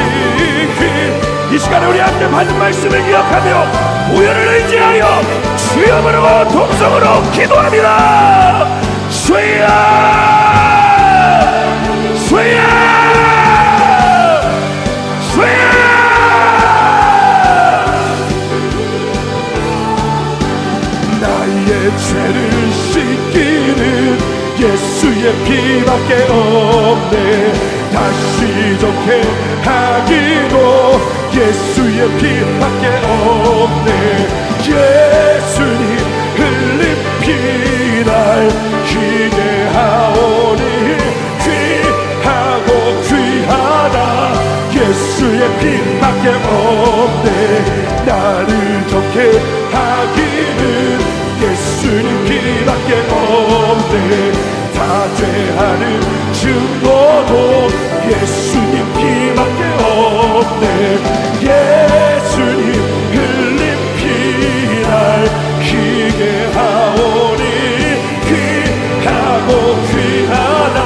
이 시간에 우리 함께 받은 말씀을 기억하며 우연을 의지하여 주여 부르고 동성으로 기도합니다. 주여, 주여, 주여. 나의 죄를 씻기는 예수의 피밖에 없네. 다시 좋게 하기도 예수의 피밖에 없네. 예수님 흘린 피 날 기대하오니 귀하고 귀하다. 예수의 피밖에 없네. 나를 좋게 하기는 예수님 피밖에 없네. 다 죄하는 증거도 예수님 피밖에 없네. 예수님 흘린 피 날 기대하오니 귀하고 귀하다.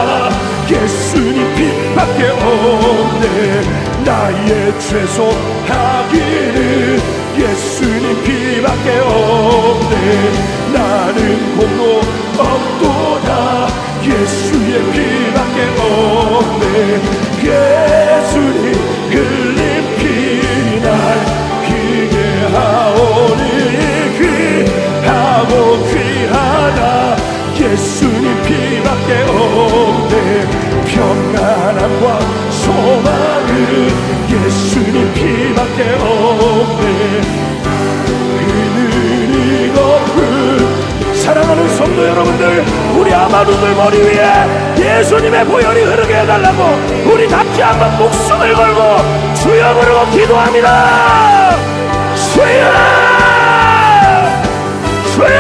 예수님 피밖에 없네. 나의 죄송하기는 예수님 피밖에 없네. 나는 공로 없도다. 예수의 피밖에 없네. 예수님 흘린 피 날 기대하오니 귀하고 귀하다. 예수님 피밖에 없네. 평안함과 소망은 예수님 피밖에 없네. 그는 이것뿐. 사랑하는 성도 여러분들, 우리 아마루들 머리 위에 예수님의 보혈이 흐르게 해달라고 우리 같이 한번 목숨을 걸고 주여 부르고 기도합니다. 주여, 주여,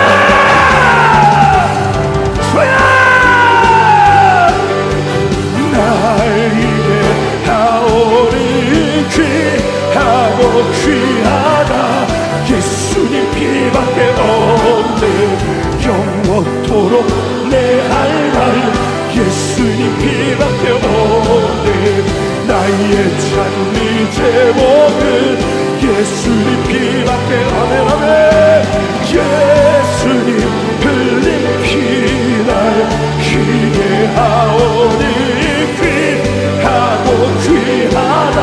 주여. 날 기대하오니 귀하고 귀하다. 예수님 피밖에 없네. 영원토록 내 할 말 예수님 피밖에 없네. 나의 찬미 제목은 예수님 피밖에 없네. 예수님 흘린 피 날 기대하오니 귀하고 귀하다.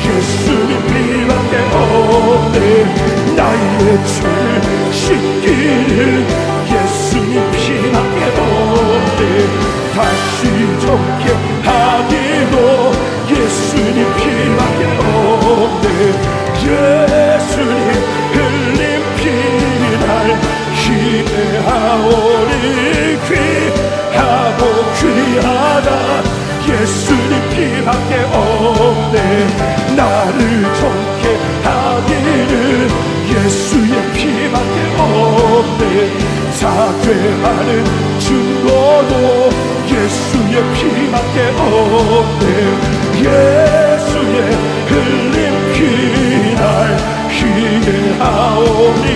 예수님 피밖에 없네. 나의 죄를 씻기는 예수님 피밖에 없네. 다시 좋게 하기도 예수님 피밖에 없네. 예수님 흘린 피날 기대하오니 귀하고 귀하다 예수님 피밖에 없네 나를 좋게 하기는 예수의 피밖에 없네 사죄하는 증거도 예수의 피밖에 없네 예수의 흘린 피날 기대하오니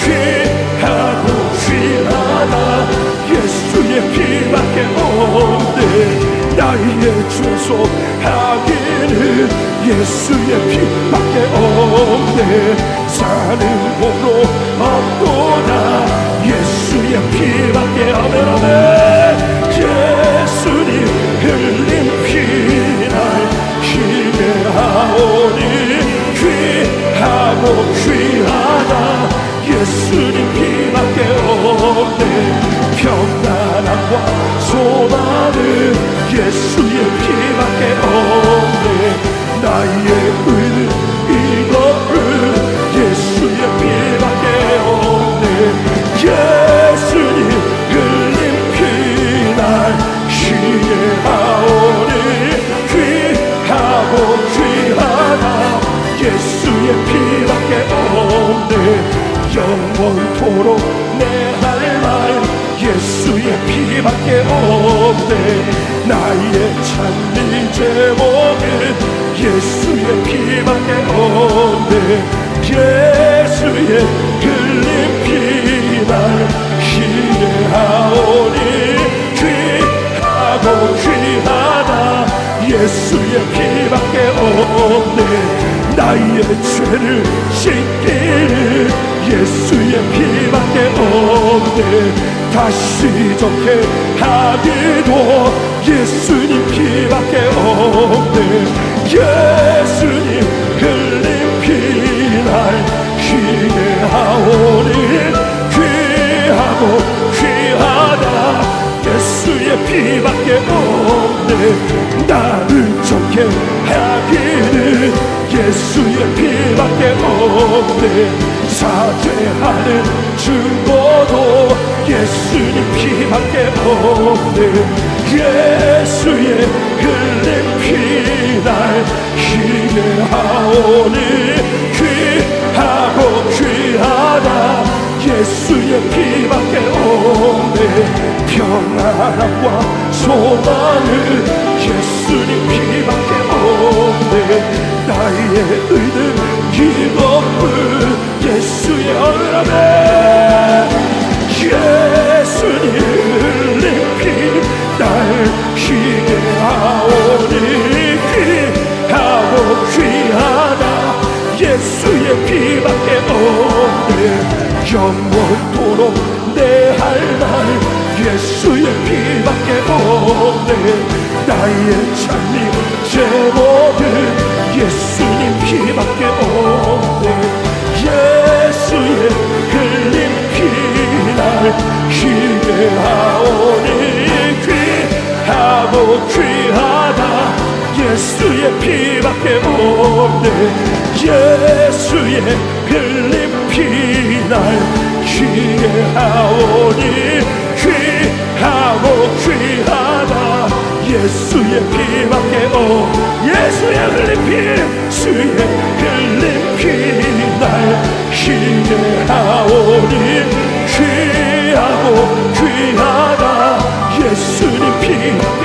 귀하고 귀하다 예수의 피밖에 없네 나의 죄송하기는 예수의 피밖에 없네 사는 곳도 없도다 예수의 피밖에 아멘 예수님 흘린 피날 기대하오니 귀하고 귀하다 예수님 피밖에 없네 평안함과 소망은 예수의 피밖에 없네 나의 의는 이것은 예수의 피밖에 없네 예수님 흘린 피날 기대하오니 귀하고 귀하다 예수의 피밖에 없네 영원토록 내 할 말 예수의 피밖에 없네 나의 찬미 제목은 예수의 피밖에 없네 예수의 흘린 피날 기대하오니 귀하고 귀하다 예수의 피밖에 없네 나의 죄를 씻기는 예수의 피밖에 없네 다시 좋게 하기도 예수님 피밖에 없네 예수님 흘린 피날 기대하오니 귀하고 귀하다 예수의 피밖에 없네 나를 좋게 하기는 예수의 피밖에 없네 사죄하는 증거도 예수님 피밖에 없네 예수의 흘린 피날 기대하오니 귀하고 귀하다 예수의 피밖에 없네 평안함과 소망은 예수님 피밖에 없네 나의 의는 이것뿐 예수의 얼음에 예수님 흘린 피날 기대하오니 귀하고 귀하다 예수의 피밖에 없네 영원토록 내 할 말 예수의 피밖에 없네 나의 찬미 제목은 예수님 피밖에 없네 예수의 흘린 피날 기대하오니 귀하고 귀하다 예수의 피밖에 없네 예수의 흘린 피날 기대하오니 귀하고 귀하다 예수의 피밖에 예수의 흘린 피 주의 흘린 피날 기대하오니 귀하고 귀하다 예수님 피밖에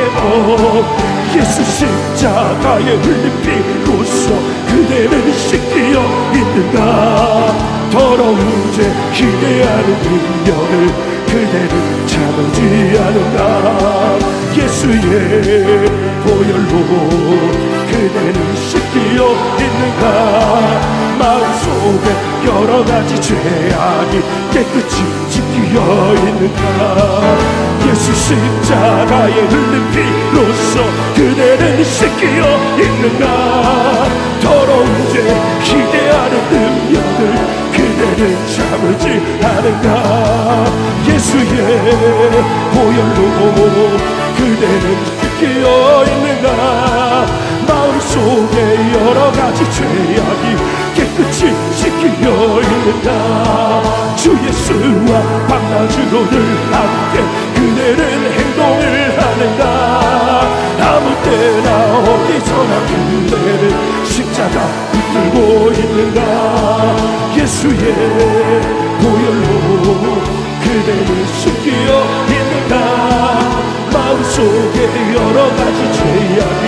예수 십자가에 흘린 피로써 그대는 씻기어 있는가 더러운 죄 기대하는 능력을 그대는 참지 않는가 예수의 보혈로 그대는 씻기어 있는가 마음속에 여러가지 죄악이 깨끗이 지키어 있는가 예수 십자가에 흘린 피로써 그대는 씻기어 있는가 더러운 죄 기대하는 능력을 그대는 참지 않은가 예수의 보혈로 그대는 씻기어 있는가 마음속에 여러가지 죄악이 주 예수와 밤낮으로 늘 함께 그대는 행동을 하는가. 아무 때나 어디서나 그대는 십자가 붙들고 있는가. 예수의 보혈로 그대는 씻기어 있는가. 마음속에 여러가지 죄악이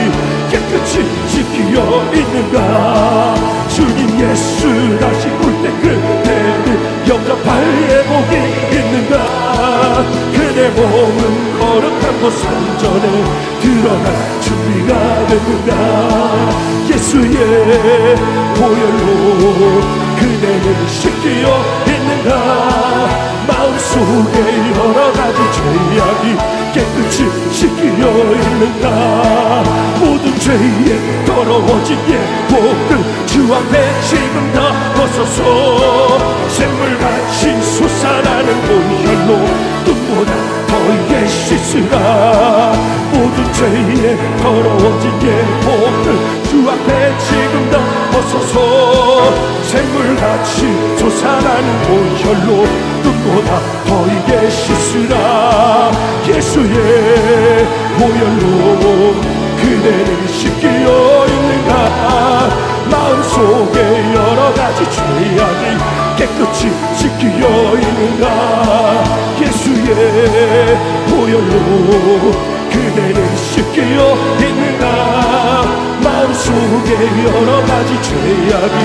깨끗이 씻기어 있는가. 주님 예수 다시 올 때 그대는 영접할 예복이 있는가. 그대 몸은 거룩하고 성전에 들어갈 준비가 됐는가. 예수의 보혈로 그대는 씻기어 있는가. 마음속에 여러가지 죄악이 깨끗이 씻기어 있는가. 모든 죄에 더러워진 예복을 주 앞에 지금 다 벗어서 샘물같이 솟아나는 보혈로 눈보다 더하게 씻으라. 모든 죄에 더러워진 예복을 주 앞에 지금 다 벗어서 샘물같이 솟아나는 보혈로 눈보다 더하게 씻으라. 예수의 보혈로 그대는 씻기어 있는가. 마음속에 여러가지 죄악이 깨끗이 씻기어 있는가. 예수의 보혈로 그대는 씻기어 있는가. 마음속에 여러가지 죄악이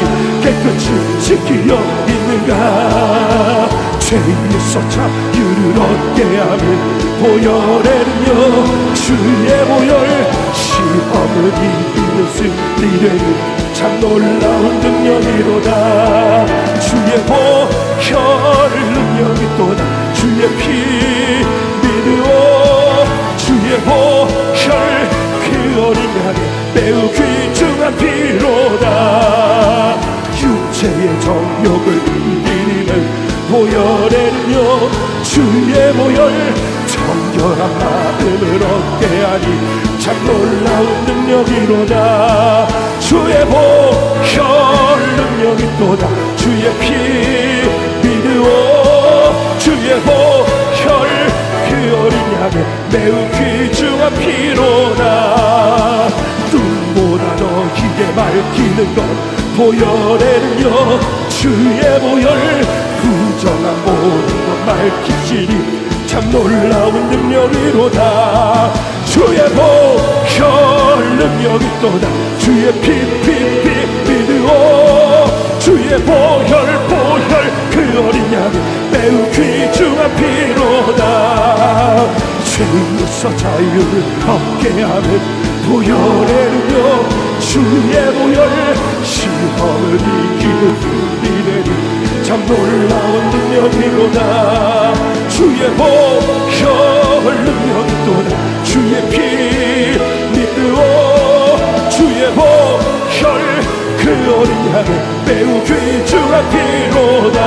깨끗이 씻기어 있는가. 죄에서 자유를 얻게 하는 보혈에는요 주의 보혈 시험을 이기는 승리되는 참 놀라운 능력이로다. 주의 보혈 능력이 또다. 주의 피 믿으오. 주의 보혈 그 어린 양의 매우 귀중한 피로다. 육체의 정욕을 이기는 보혈에는요 주의 보혈 정결한 마음을 얻게 하니 참 놀라운 능력이로다. 주의 보혈 능력이 또다. 주의 피 믿으오. 주의 보혈 그 어린 양의 매우 귀중한 피로다. 눈보다 너희게 밝히는 것 보혈에는요 주의 보혈 부정한 모든 것 밝히시니 참 놀라운 능력이로다. 주의 보혈 능력이 또다. 주의 피 믿으오. 주의 보혈 그 어린 양의 매우 귀중한 피로다. 죄에서 자유를 얻게 하는 보혈에는요 주의 보혈 시험을 이기는 우리들이 참 놀라운 능력이로다. 주의 보혈 능력이 또다. 주의 피 믿으오. 주의 보혈 그 어린 양의 매우 귀중한 피로다.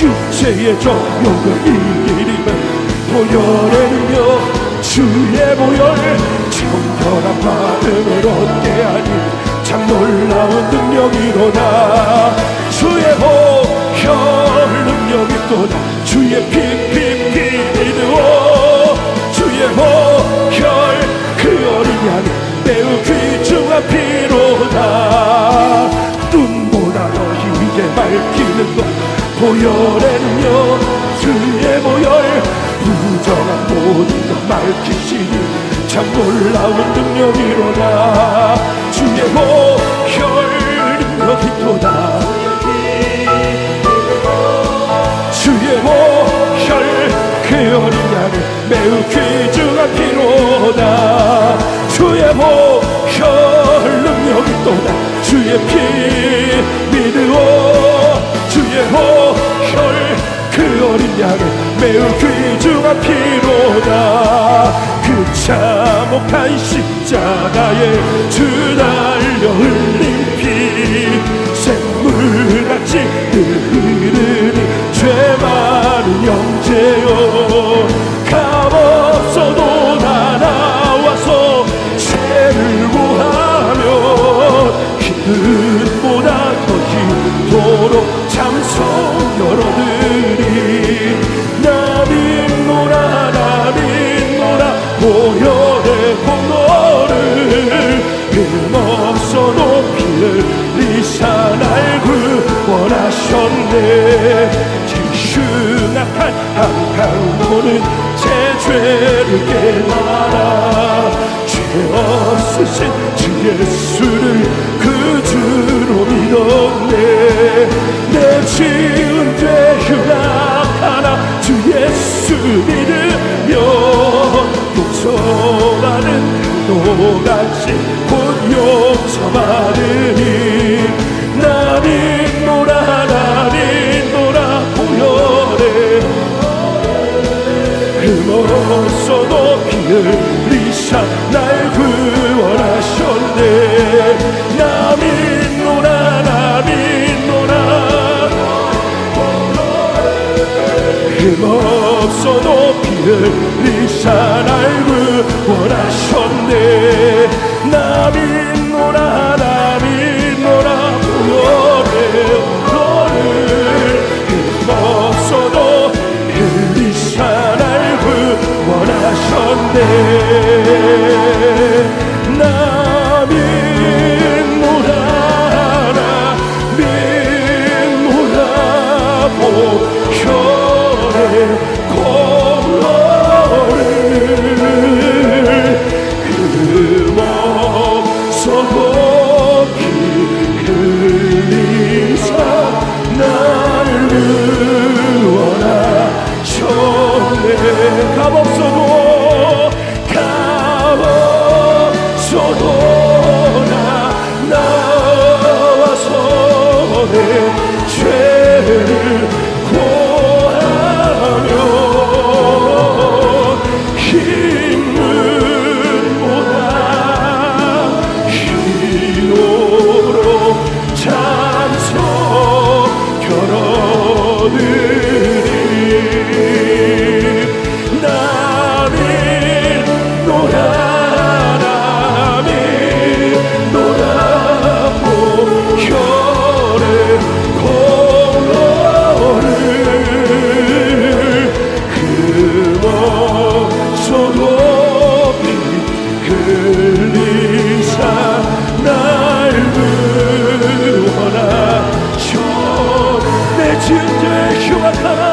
육체의 정욕을 이기리면 보혈에는요 주의 보혈 정결한 마음을 얻게 하니 참 놀라운 능력이로다. 주의 보혈 능력이 또다. 주의 피 믿으오. 주의 보혈 그 어린 양의 매우 귀중한 피로다. 눈보다 너희에게 밝히는 것 보혈에는요 주의 보혈 부정한 모든 것 밝히시니 참 놀라운 능력이로다. 주의 보혈 능력이 또다. 주의 보혈 그 어린 양의 매우 귀중한 피로다. 주의 보혈 능력이 또다. 주의 피 믿으오. 주의 보혈 그 어린 양의 매우 귀중한 피로다. 그 참혹한 십자가에 주 달려 흘린 피 샘물같이 흐르는 죄 많은 형제여 값없어도 다 나와서 죄를 구하며 기쁨보다 더 깊도록 참소 날 구원하셨네. 흉악한 한강도는 제 죄를 깨달아 죄 없으신 주 예수를 그 주로 믿었네. 내 지은 죄 흉악하나 주 예수 믿으며 용서받은 강도같이 곧 용서받으니 나 믿노라 보혈에 흠없어도 피 흘리사 날 구원하셨네. 나 믿노라 흠없어도 피 흘리사 날 구원하셨네. 나 믿노라 보혈에 너를 흠없어도 흘리사 날 구원하셨네. 나 믿노라 보혈에 공로를 흠없어도 피 흘리사 나를 구원하셨네. 값없어도 나와서 내 죄를 고하며 힘문보다 희노로 참석 결혼을 지은 죄 흉악하나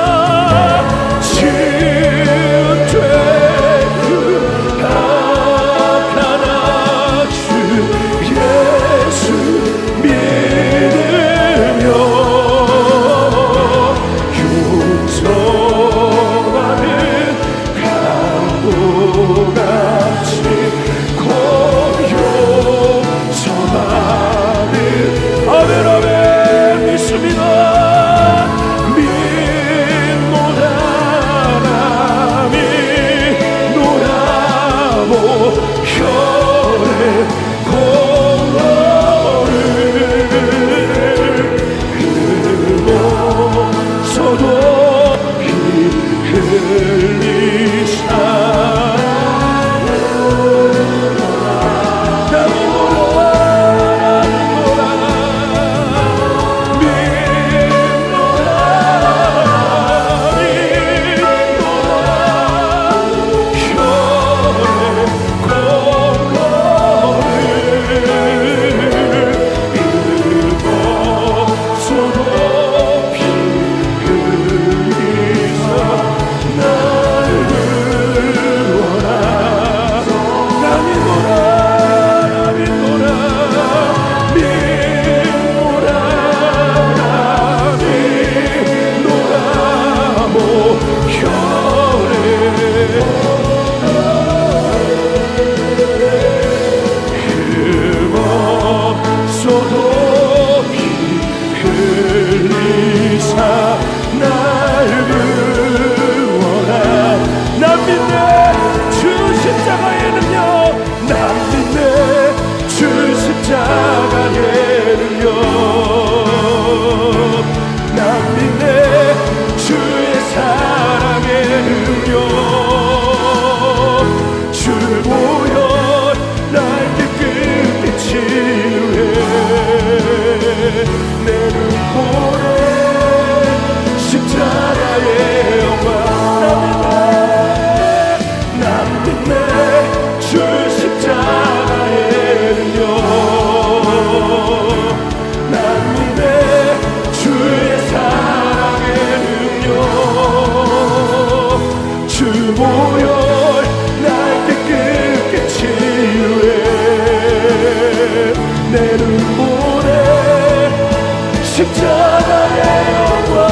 십자가의 영광,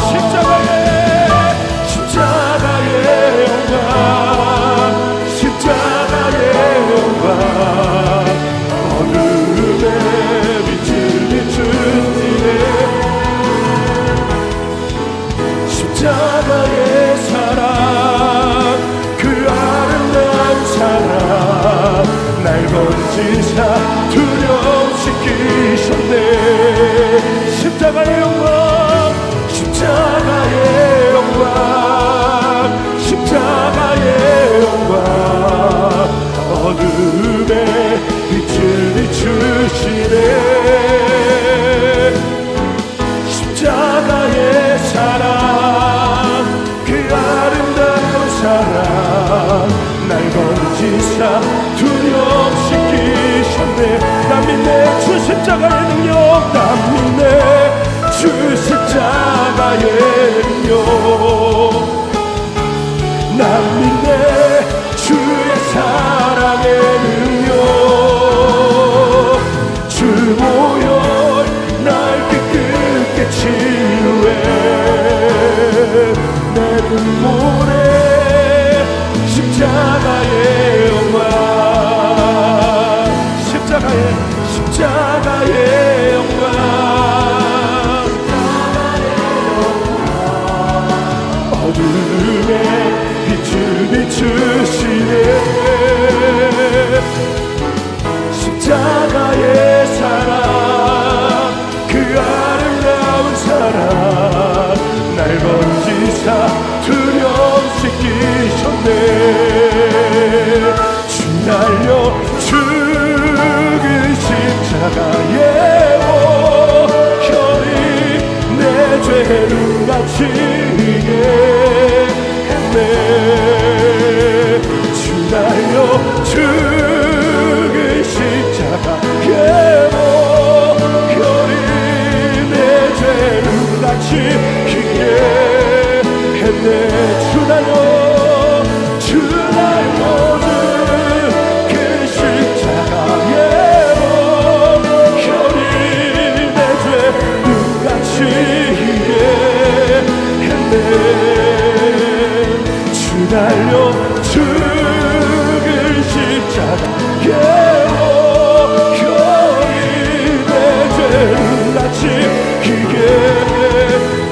십자가의 영광, 십자가의 영광, 어둠에 빛을 비추시네. 십자가의 사랑, 그 아름다운 사랑, 날 건지사 두려움시키셨네. 십자가의 영광, 십자가의 영광, 십자가의 영광, 어둠에 빛을 비추시네. 십자가의 사랑, 그 아름다운 사랑, 날 건지사 두려움시키셨네. 난 믿네 주 십자가의 능력, 난 믿네 주 십자가의 능력, 난 믿네 주의 사랑의 능력. 주 보혈 날 깨끗게 치유해. 내 눈물에 십자가의 영광, 십자가의 영광, 어둠에 빛을 비추시네. 십자가의 사랑, 그 아름다운 사랑, 날 건지사 두려움시키셨네. 주 날려 죽은 십자가의 보혈이 내 죄를 값지게 했네. 주 날려 죽은 십자가의 보혈이 내 죄를 값지게 했네. 주 날려 그 십자가의 보혈이 내 죄 눈같이 희게 했네. 주 달려 죽은 십자가의 보혈이 내 죄 눈같이 희게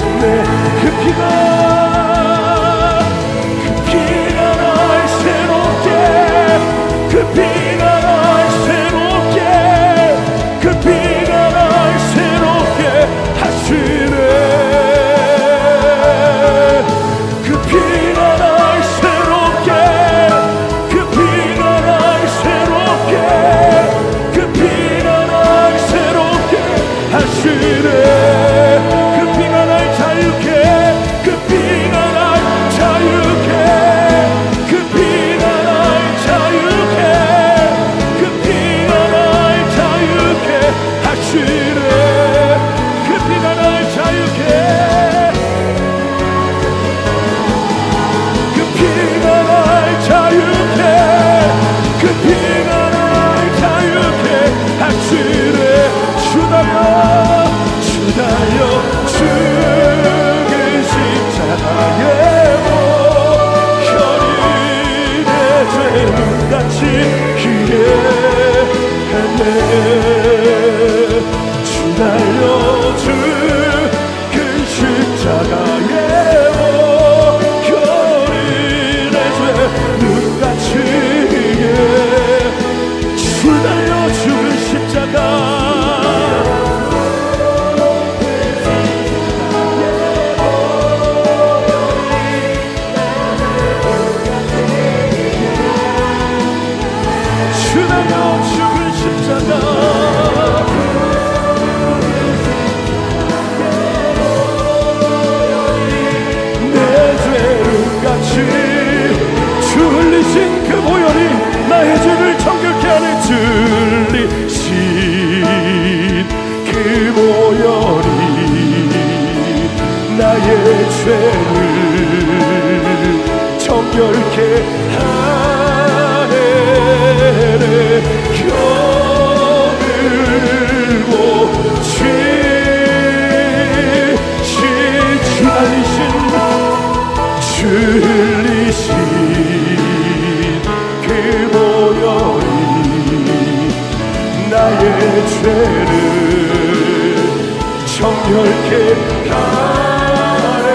했네. 그 피가 그 피가 날 새롭게, 그 피가 날 새롭게 하시네. 그 피가 날 새롭게, 그 피가 날 새롭게, 그 피가 날 새롭게 하시네. 그 피가 날 자유케, 그 피가 날 자유케, 그 피가 날 자유케, 그 피가 날 자유케 하시네. 그 피가 날 자유케, 그 피가 날 자유케, 그 피가 날 자유케 하시네. 주다여 죽은 십자가의 보혈이 내 죄를 같이 희게 했네. 주 달려 죽은 십자가의 보혈이 내 죄 눈같이 희게. 주 달려 죽은 십자가, 죽은 십자가, 내 죄를 같이 주 흘리신 그 보혈이 나의 죄를 정결케 하는 흘리신 그 보혈이 나의 죄를 정결케 하네. 겨울고 죄를 정결케 하네.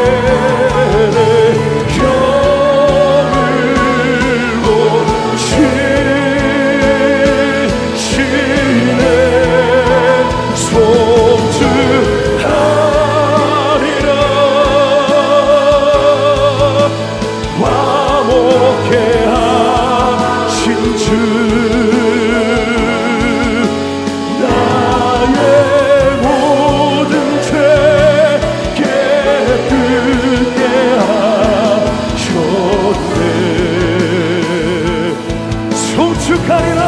겨울로 지시네. 송축하리라. 화목해 하신 주 나의 모든 죄 깨끗게 하셨네. 송축하리라.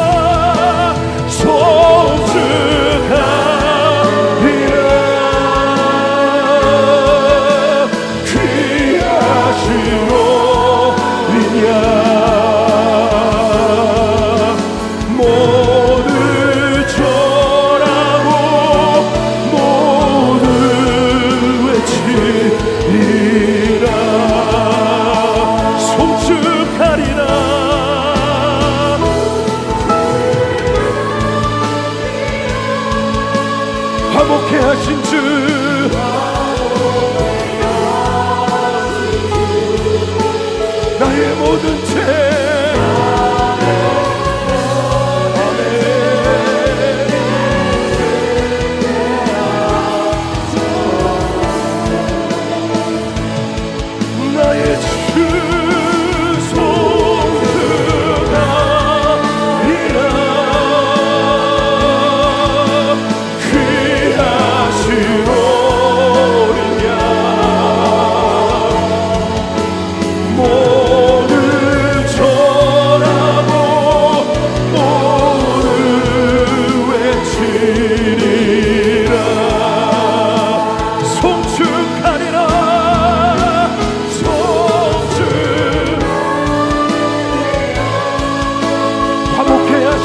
송축하리라. 귀하시노리냐. 모두 절하고 모두 외치리라. 송축하리라. 화목해 하신 주 나의 모든 죄 나의 주 송축하리라. 귀하시노리냐. 모두 절하고 모두 외치리라. 송축하리라. 송축 화목해 하신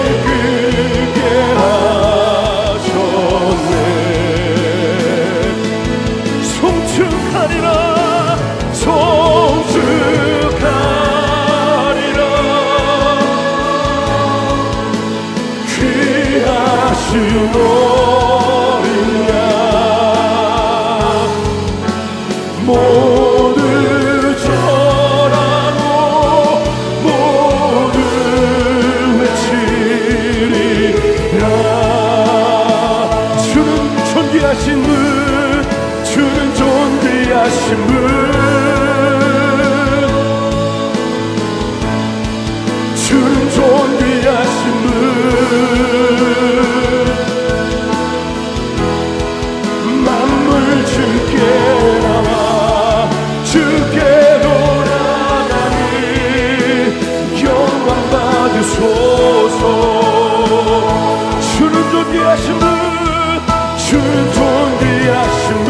깨끗게 하셨네. 송축하리라. 송축하리라. 귀하시노리냐. 모두 절하고 모두 외치리라. 주는 존귀하신 분, 주는 존귀하신 분, 주는 존귀하신 분. 만물 주께 나와 주께 돌아가니 영광 받으소서. 주는 존귀하신 분, 주는 존귀하신 분,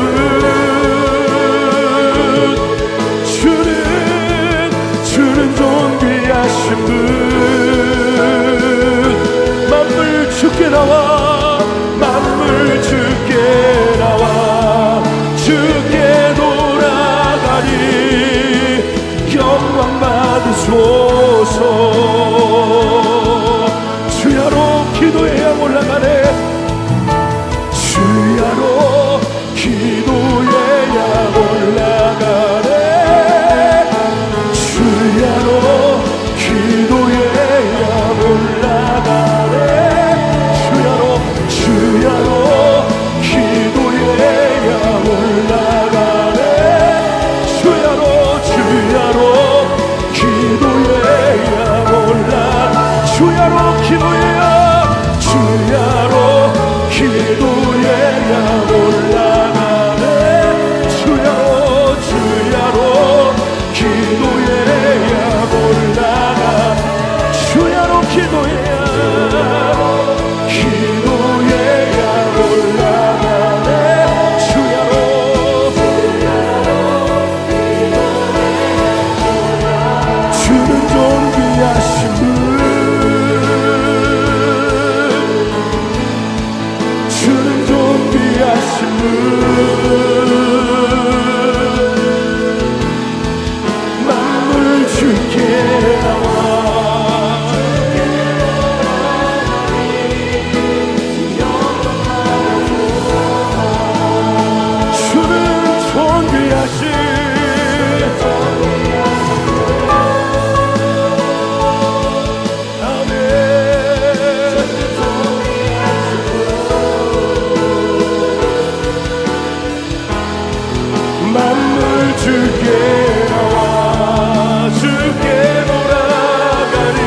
주께 나와 주께 돌아가니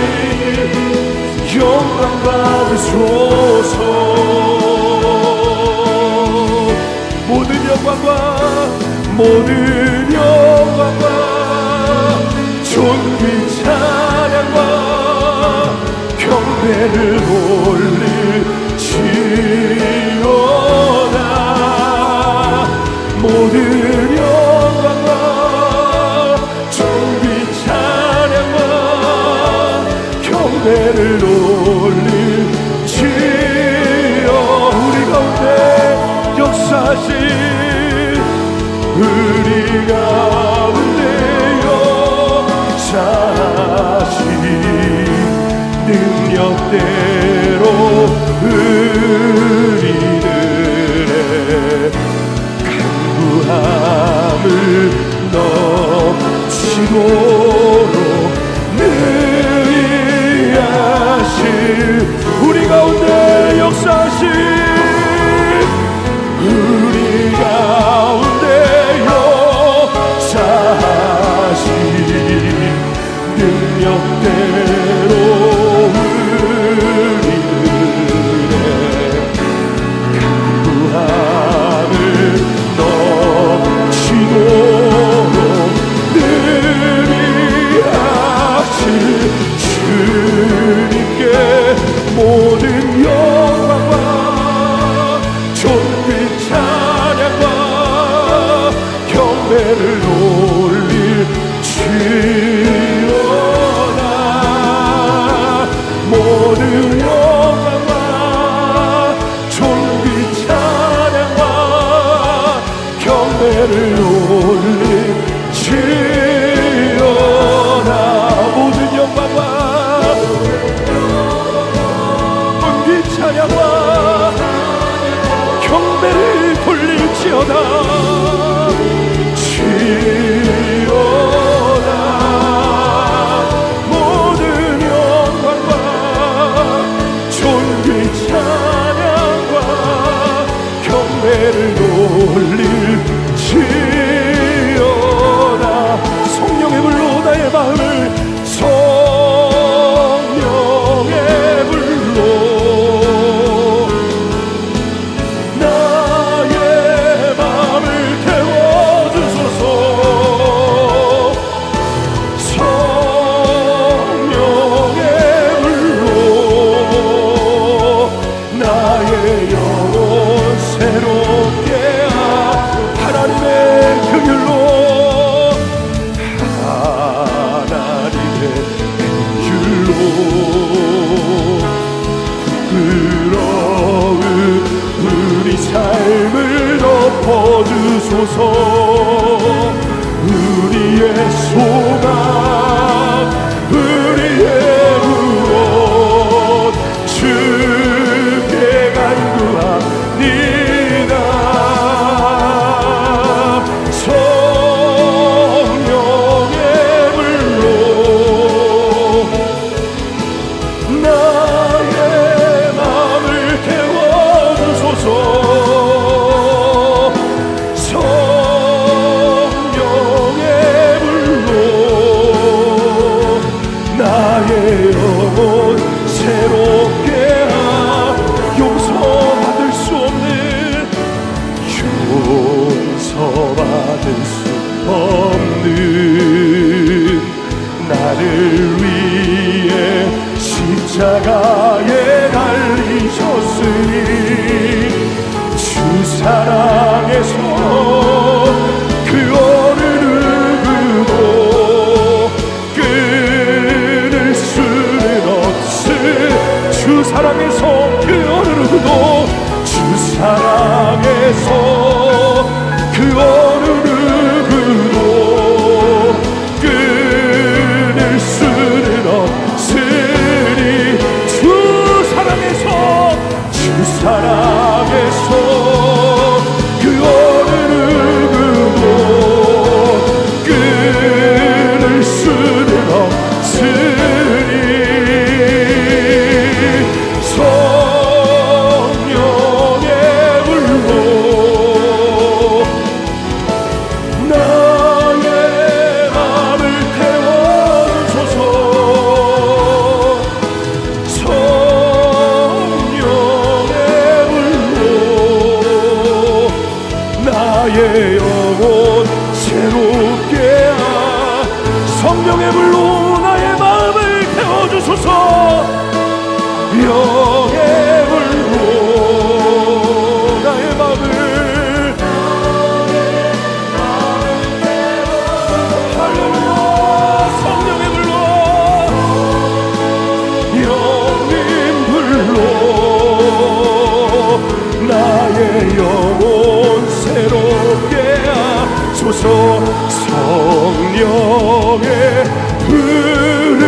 영광 받으소서. 모든 영광과 존귀 찬양과 경배를 올릴지어다. 모든 영광과 존귀 찬양과 경배를 올릴지어. 우리 가운데 역사하신 우리 가운데 역사하신 능력대로 우리들의 간구함을 넘치도록 능히하실 우리 가운데 역사하신 우리 가운데 역사하신 능력대로 우리들의 간구함을 넘치도록 능히하실 주님께 모든 영광과 존귀 찬양과 경배를 올릴지어다. 모든 영광과 존귀 찬양과 경배를 올릴지어다. 모든 영광과 존귀 찬양과 경배를 돌릴지어다. 지어다. 모든 영광과 존귀 찬양과 경배를 돌릴지어다. 성령의 불로 나의 마음을 성령의 불로 삶을 덮어주소서. 우리의 소망 우리의 구원 주께 간구합니다. 성령의 불로 나의 마음을 태워주소서. 새롭게 용서받을 수 없는 용서받을 수 없는 나를 위해 십자가에 달리셨으니 주 사랑에서 그 어느 누구도 끊을 수는 없으. 주 사랑에서 그 어느 누구도 주 사랑에서 그 어느 누구도 끊을 수는 없으니 주 사랑에서 그 어느 누구도 영혼 새롭게 성령의 불로 나의 마음을 태워주소서. 영의 불로 나의 마음을 할렐루야. 성령의 불로 영의 불로 나의 영혼 새롭게 하소서. 성령의 불을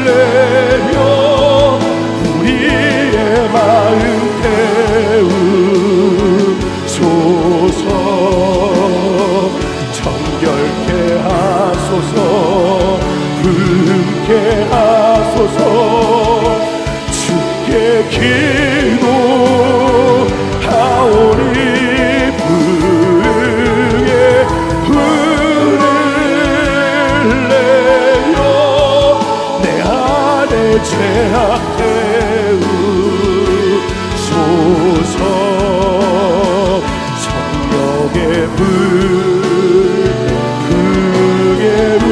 내려 우리의 마음 태우소서. 정결케 하소서. 부흥케 하소서. 주께 기도하오니 부흥의 불을 내려 내 안에 죄악 태우소서. 성령의 불 부흥의 불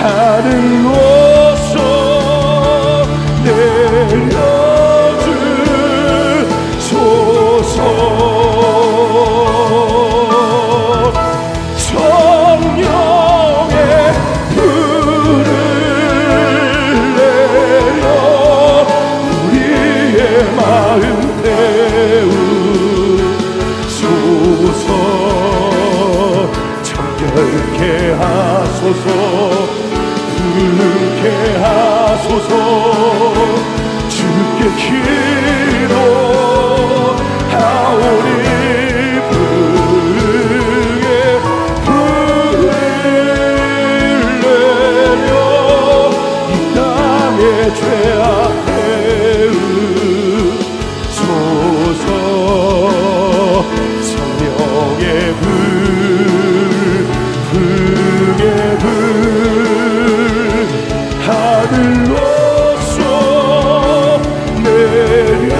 하늘로서 내려주소서. 성령의 불을 내려 우리의 마음 태우소서. 정결케 하소서. 부흥케 하소서. 주께 기도하오니 부흥의 불을 내려 이 땅의 죄악 태우소서. 성령의 불 부흥의 불 하늘로서 내려주소서.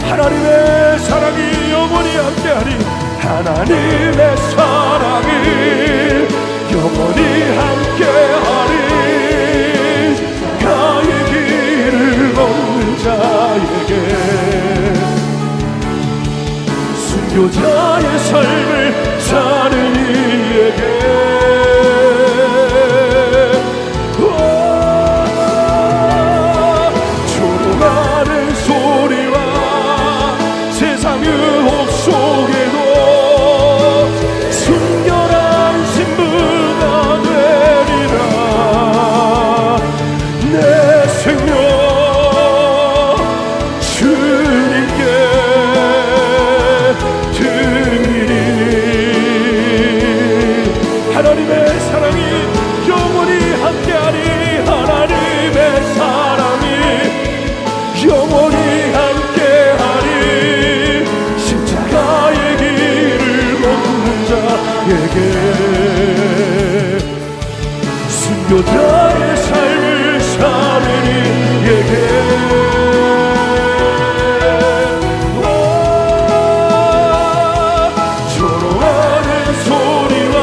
하나님의 사랑이 영원히 함께하리. 하나님의 사랑이 영원히 함께하리. 가의 길을 걷는 자에게 순교자의 삶을 사는 이에게 조롱하는 소리와 세상 유혹 속에도 순결한 신부가 되리라. 내 생명 주님께 드리리. 하나님의 사랑이 영원히 함께하리. 하나님의 사랑이 영원히 함께하리. 십자가의 길을 걷는 자에게 순교자의 삶을 사는 이에게 조롱하는 소리와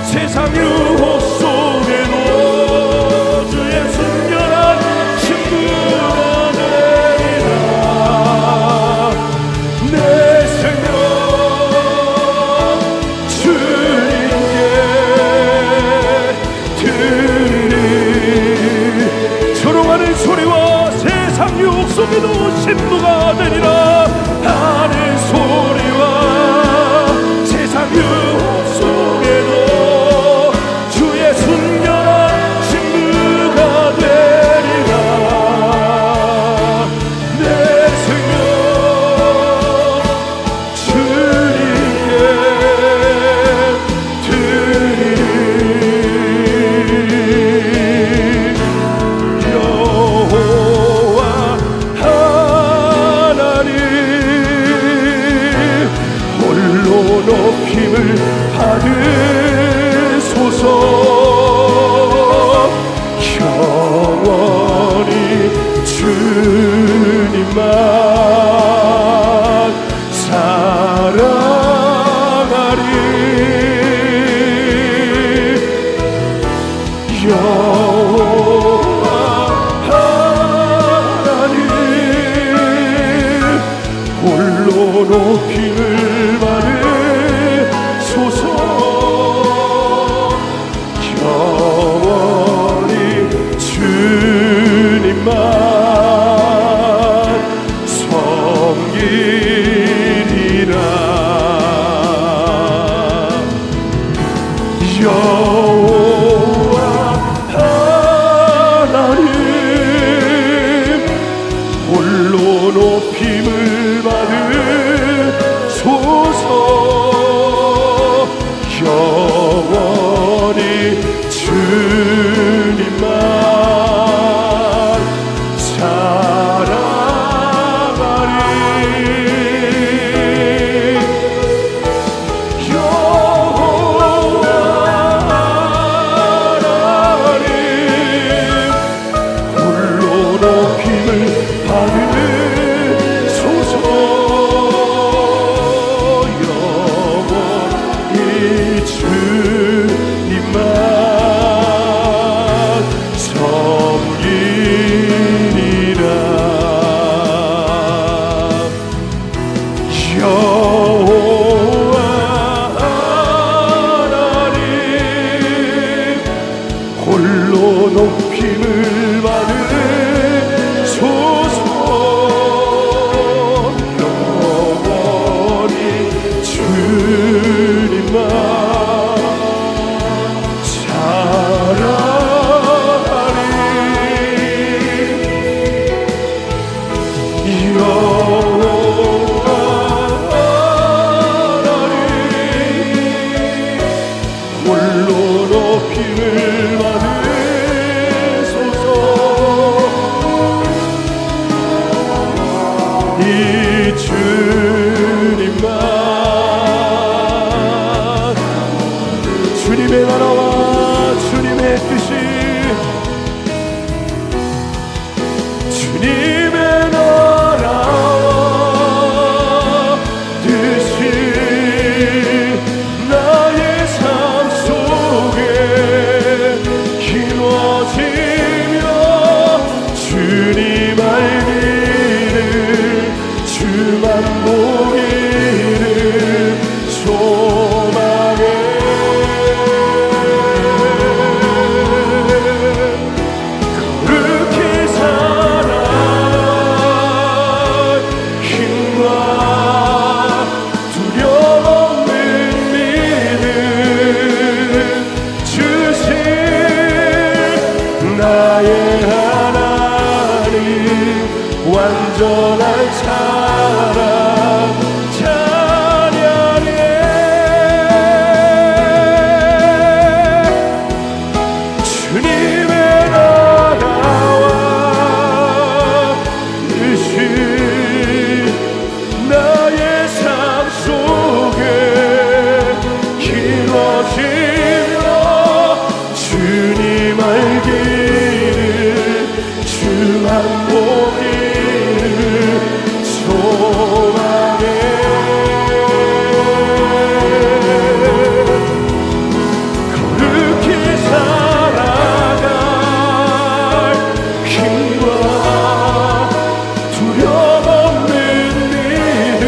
세상 유혹 속에도 주의 순결한 신부가 되리라. 내 생명 주님께 드리리. 조롱하는 소리와 세상 유혹 속에도 신부가 되리라. 하는 소리와 세상 유혹 속에도 주의 순결한 신부가 되리라. 내 생명 주님께 드리리. 여호와 하나님 주님만 사랑하리. 여호와 하나님 홀로 높임을 받으소서. 영원히 주님만 섬기리라. 여호와 하나님 홀로 높임을 받으소서. 영원히 주님만 사랑하리. 여호와 하나님 홀로 높임을 받으소서. 영원히 주님만 섬기리라. 여호와 하나님 홀로 높임을 받으소서. 영원히 주님만 사랑하리. 여호와 하나님 홀로 높임을 받으소서. 이 주님만 주님의 나라와 주님의 뜻이 주님의 나라와 뜻이 나의 삶 속에 이루어지며 주님 알기를 주만 보기를 소망해. 거룩히 살아 힘과 두려움 없는 믿음 주신 나의 하나님 완전한 사랑 찬양해. 주님의 나라와 뜻이 나의 삶 속에 이루어지며 주님 알기를 주만 보기를 소망해. 거룩히 살아갈 힘과 두려움 없는 믿음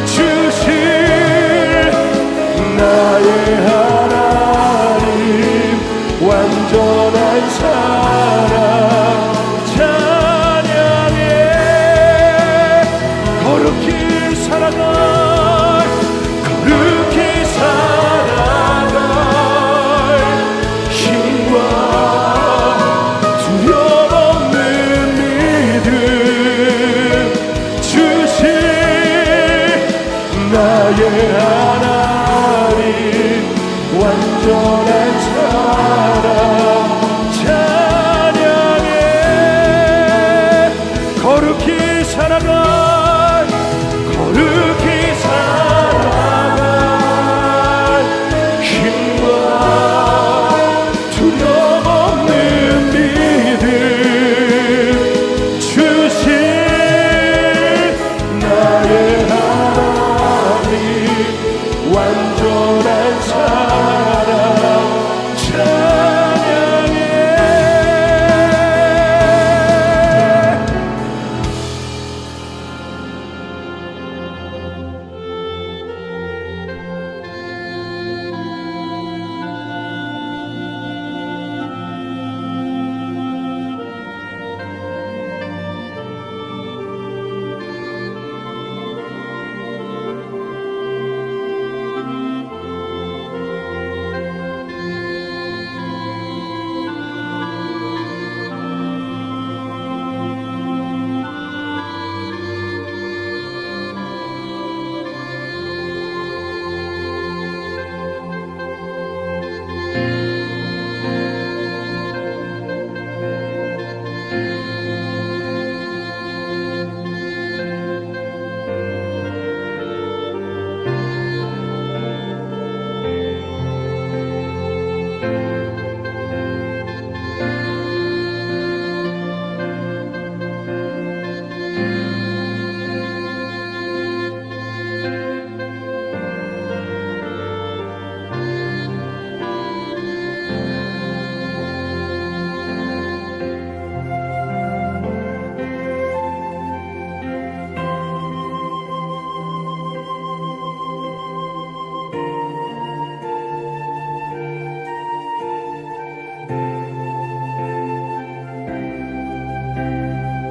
주신 나의 하나님 완전한 사랑 찬양해. 거룩히 살아갈 거룩히 살아갈 힘과 두려움 없는 믿음 주신 나의 하나님 완전한 사랑 찬양해. 거룩히 살아갈 거룩히 살아갈 힘과 두려움 없는 믿음 주